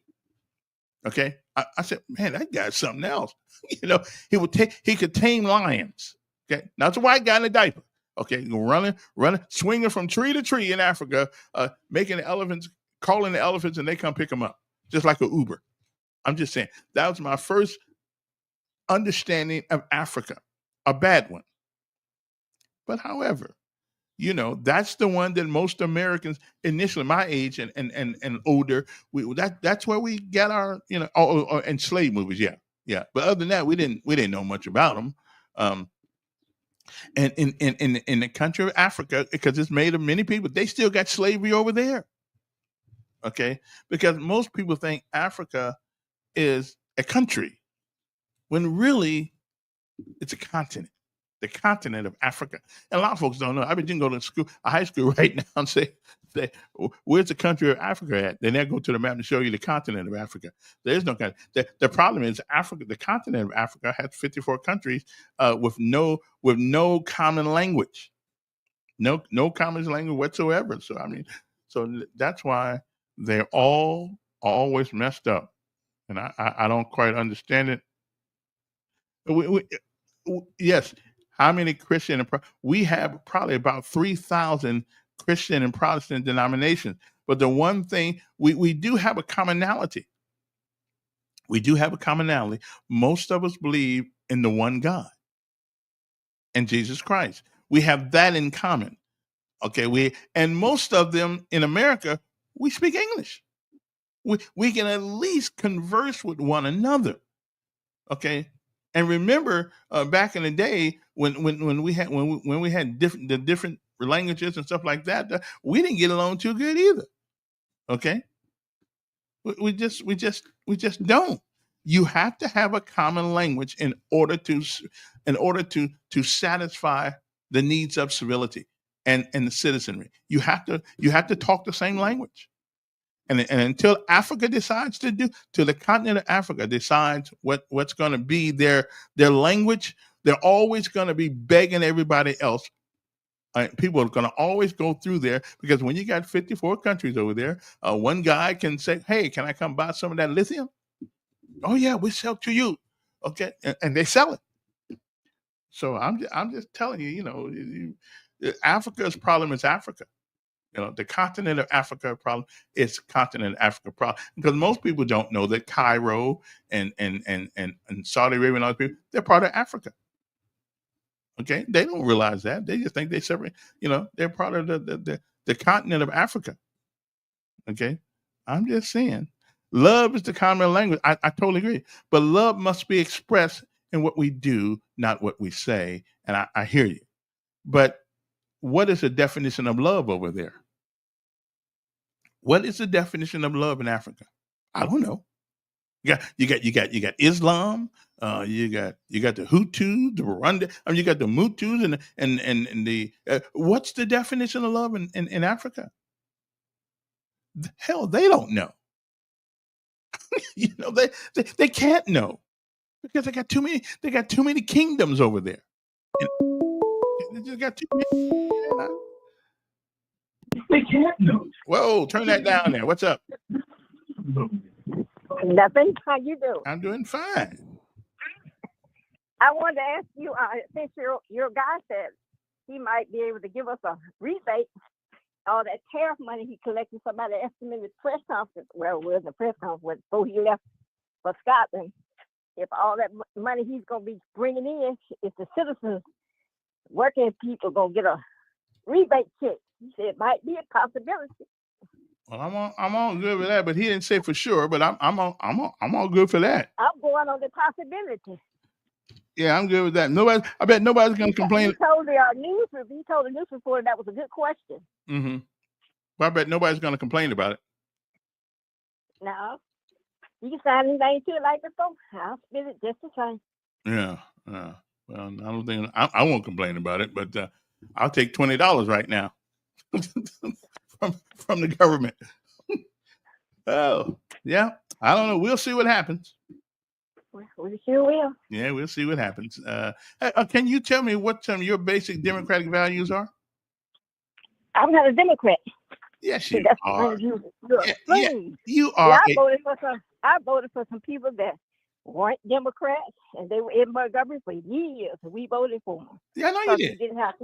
Okay, I said, man, that guy's something else. He could tame lions. Okay, now it's a white guy in a diaper. Okay, running, swinging from tree to tree in Africa, making the elephants, calling the elephants, and they come pick them up, just like an Uber. I'm just saying that was my first understanding of Africa, a bad one. But however, that's the one that most Americans, initially my age and older, that's where we get our, and slave movies, yeah. But other than that, we didn't know much about them. And in the country of Africa, because it's made of many people, they still got slavery over there. Okay, because most people think Africa is a country, when really it's a continent. The continent of Africa. And a lot of folks don't know. I mean, you can go to school, a high school right now and say, where's the country of Africa at? Then they'll go to the map and show you the continent of Africa. There is no country. The problem is Africa, the continent of Africa has 54 countries with no common language. No common language whatsoever. So that's why they're all always messed up. And I don't quite understand it. Yes. How many Christian we have probably about 3,000 Christian and Protestant denominations. But the one thing we do have a commonality. We do have a commonality. Most of us believe in the one God and Jesus Christ. We have that in common. Okay, and most of them in America, we speak English. We can at least converse with one another. Okay. And remember, back in the day when we had different languages and stuff like that, we didn't get along too good either. Okay, we just don't. You have to have a common language in order to satisfy the needs of civility and the citizenry. You have to talk the same language. And until Africa decides till the continent of Africa decides what's going to be their language, they're always going to be begging everybody else. People are going to always go through there, because when you got 54 countries over there, one guy can say, "Hey, can I come buy some of that lithium?" "Oh yeah, we sell to you." Okay, and they sell it. So I'm just telling you, Africa's problem is Africa. The continent of Africa problem is continent of Africa problem, because most people don't know that Cairo and Saudi Arabia and other people, they're part of Africa. Okay, they don't realize that. They just think they separate. They're part of the continent of Africa. Okay, I'm just saying, love is the common language. I totally agree, but love must be expressed in what we do, not what we say. And I hear you, but what is the definition of love over there? What is the definition of love in Africa? I don't know. You got Islam. You got the Hutus, the Burundi. You got the Mutus and the. What's the definition of love in Africa? Hell, they don't know. They can't know, because they got too many. They got too many kingdoms over there. They just got too many. They can't know. Whoa, turn that down there. What's up? Nothing. How you doing? I'm doing fine. I wanted to ask you, since your guy said he might be able to give us a rebate, all that tariff money he collected. Somebody estimated press conference. Well, it was a press conference before he left for Scotland. If all that money he's going to be bringing in, if the citizens, working people, going to get a rebate check. He said it might be a possibility. Well, I'm all good with that, but he didn't say for sure. But I'm all good for that. I'm going on the possibility. Yeah, I'm good with that. I bet nobody's going to complain. He told the news reporter that was a good question. Mm-hmm. Well, I bet nobody's going to complain about it. No, you can sign anything to it like before. I'll spend it just the same. Yeah. Well, I don't think I won't complain about it, but I'll take $20 right now from the government. Oh, yeah. I don't know. We'll see what happens. We sure will. Yeah, we'll see what happens. Can you tell me what some of your basic democratic values are? I'm not a Democrat. Yes, See, you that's the are. thing. You're Yeah, yeah, please. you See, are. I voted for some people that weren't Democrats, and they were in Montgomery for years, and we voted for them Yeah, I know you because did. you didn't have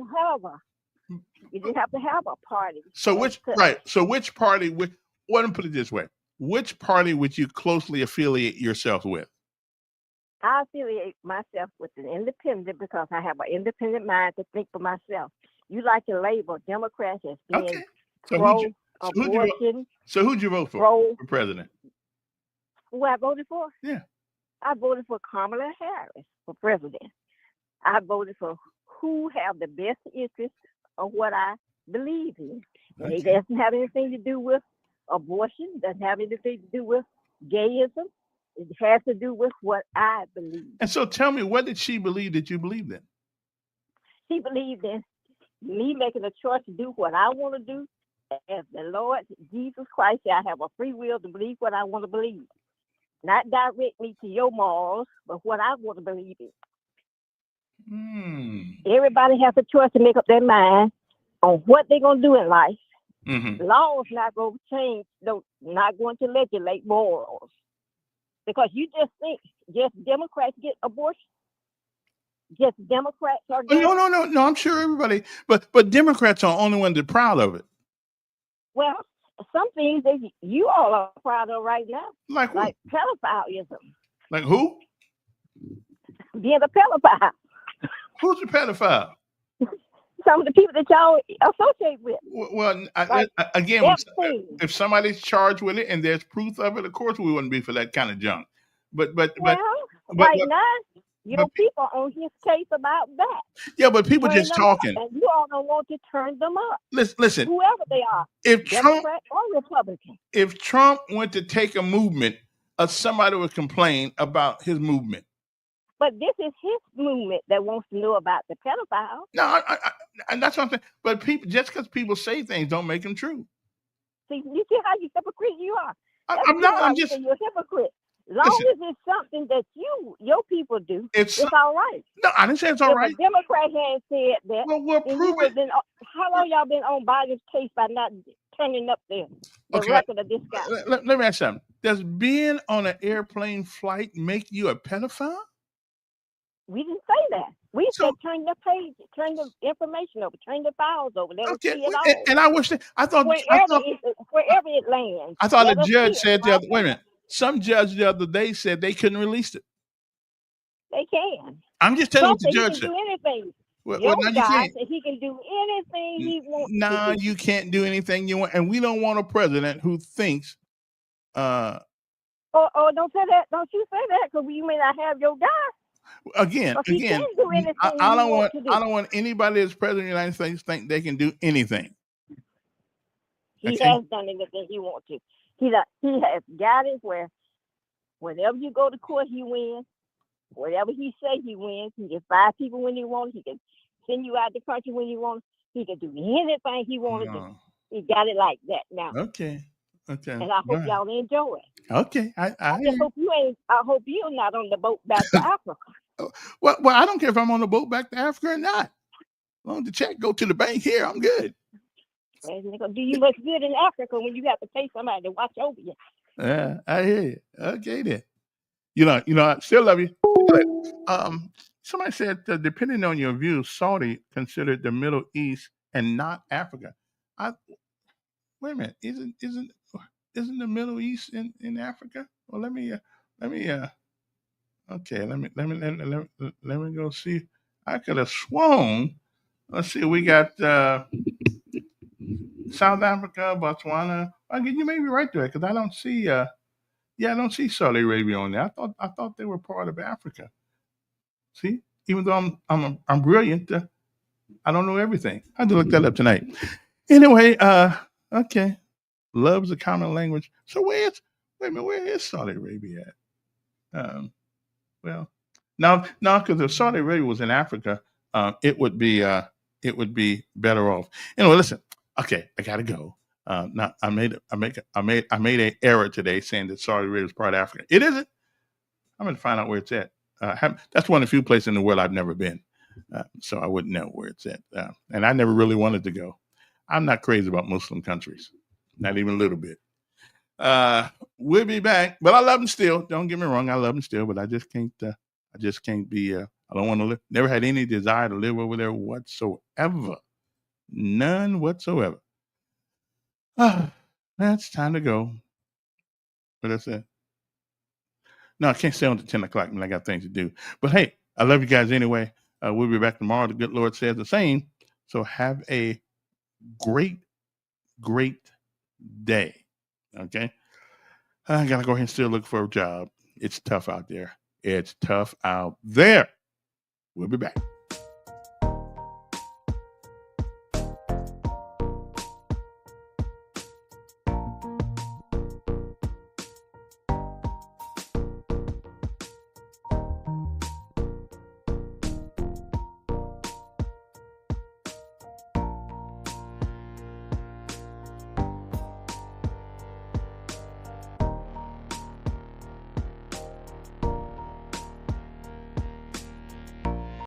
to have a party. So And which right? So which party would? Let me put it this way: which party would you closely affiliate yourself with? I affiliate myself with an independent because I have an independent mind to think for myself. You like to label Democrats as being Okay. So who'd you vote? pro-abortion, So who'd you vote pro. for president? Who I voted for? Yeah. I voted for Kamala Harris for president. I voted for who have the best interest of what I believe in. And it doesn't have anything to do with abortion, doesn't have anything to do with gayism. It has to do with what I believe. And so tell me, what did she believe that you believed in? She believed in me making a choice to do what I want to do. As the Lord Jesus Christ said, I have a free will to believe what I want to believe. Not direct me to your morals, but what I want to believe in. Everybody has a choice to make up their mind on what they're going to do in life. Laws not going to change, not going to legislate morals. Because you just think just Democrats get abortion? Just Democrats are gay? No, I'm sure everybody, but Democrats are the only ones that are proud of it. Well, some things that you all are proud of right now. Like who? Like pedophilism. Like who? Being a pedophile. Who's a pedophile? Some of the people that y'all associate with. Well, again, if somebody's charged with it and there's proof of it, of course we wouldn't be for that kind of junk. But right now, your people on his case about that. Yeah, but people just talking. And you all don't want to turn them up. Listen, whoever they are, if Democrat or Republican. If Trump went to take a movement, somebody would complain about his movement. But this is his movement that wants to know about the pedophile. No, and that's what I'm saying. But people, just because people say things, don't make them true. See, you see how you hypocrite you are. I'm not. I'm just. You're a hypocrite. Long as it's something that your people do, it's all right. No, I didn't say it's all right. A Democrat had said that. Well, we'll prove it. How long y'all been on Biden's case by not turning up the record of this guy? Let me ask you something. Does being on an airplane flight make you a pedophile? We didn't say that. We said turn the page, turn the information over, turn the files over. Let us see it all. And I wish wherever it lands. I thought a judge said the other. Wait a minute. Some judge the other day said they couldn't release it. They can. I'm just telling you what the judge said. He can do anything. Well, your guy said he can do anything he wants. No, you can't do anything you want, and we don't want a president who thinks. Oh, don't say that. Don't you say that because you may not have your guy. Again, I don't want anybody that's president of the United States think they can do anything. He has done anything he wants to. He has got it where whenever you go to court, he wins. Whatever he say, he wins. He can fire people when he wants. He can send you out the country when he wants. He can do anything he wants to do. He got it like that now. Okay. And I hope y'all enjoy it. Okay. I hope you ain't. I hope you're not on the boat back to Africa. Well, I don't care if I'm on the boat back to Africa or not. As long as the check go to the bank here, I'm good. Do you much good in Africa when you have to pay somebody to watch over you? Yeah, I hear you. Okay, then. You know, I still love you. Somebody said that depending on your views, Saudi considered the Middle East and not Africa. Wait a minute, isn't the Middle East in Africa? Well, let me go see. I could have sworn. Let's see, we got South Africa, Botswana. You may be right there because I don't see. I don't see Saudi Arabia on there. I thought they were part of Africa. See, even though I'm brilliant, I don't know everything. I had to look that up tonight. Anyway, okay. Love's a common language. So where is Saudi Arabia at? Well, now because if Saudi Arabia was in Africa, it would be better off. Anyway, listen. Okay, I gotta go. Now I made an error today saying that Saudi Arabia is part of Africa. It isn't. I'm going to find out where it's at. That's one of the few places in the world I've never been, so I wouldn't know where it's at. And I never really wanted to go. I'm not crazy about Muslim countries. Not even a little bit. We'll be back, but I love him still. Don't get me wrong, I love him still, but I just can't. I just can't be. I don't want to live. Never had any desire to live over there whatsoever. None whatsoever. That's time to go. What I said. No, I can't stay on to 10 o'clock when I got things to do. But hey, I love you guys anyway. We'll be back tomorrow. The good Lord says the same. So have a great, great day. Okay. I got to go ahead and still look for a job. It's tough out there. It's tough out there. We'll be back.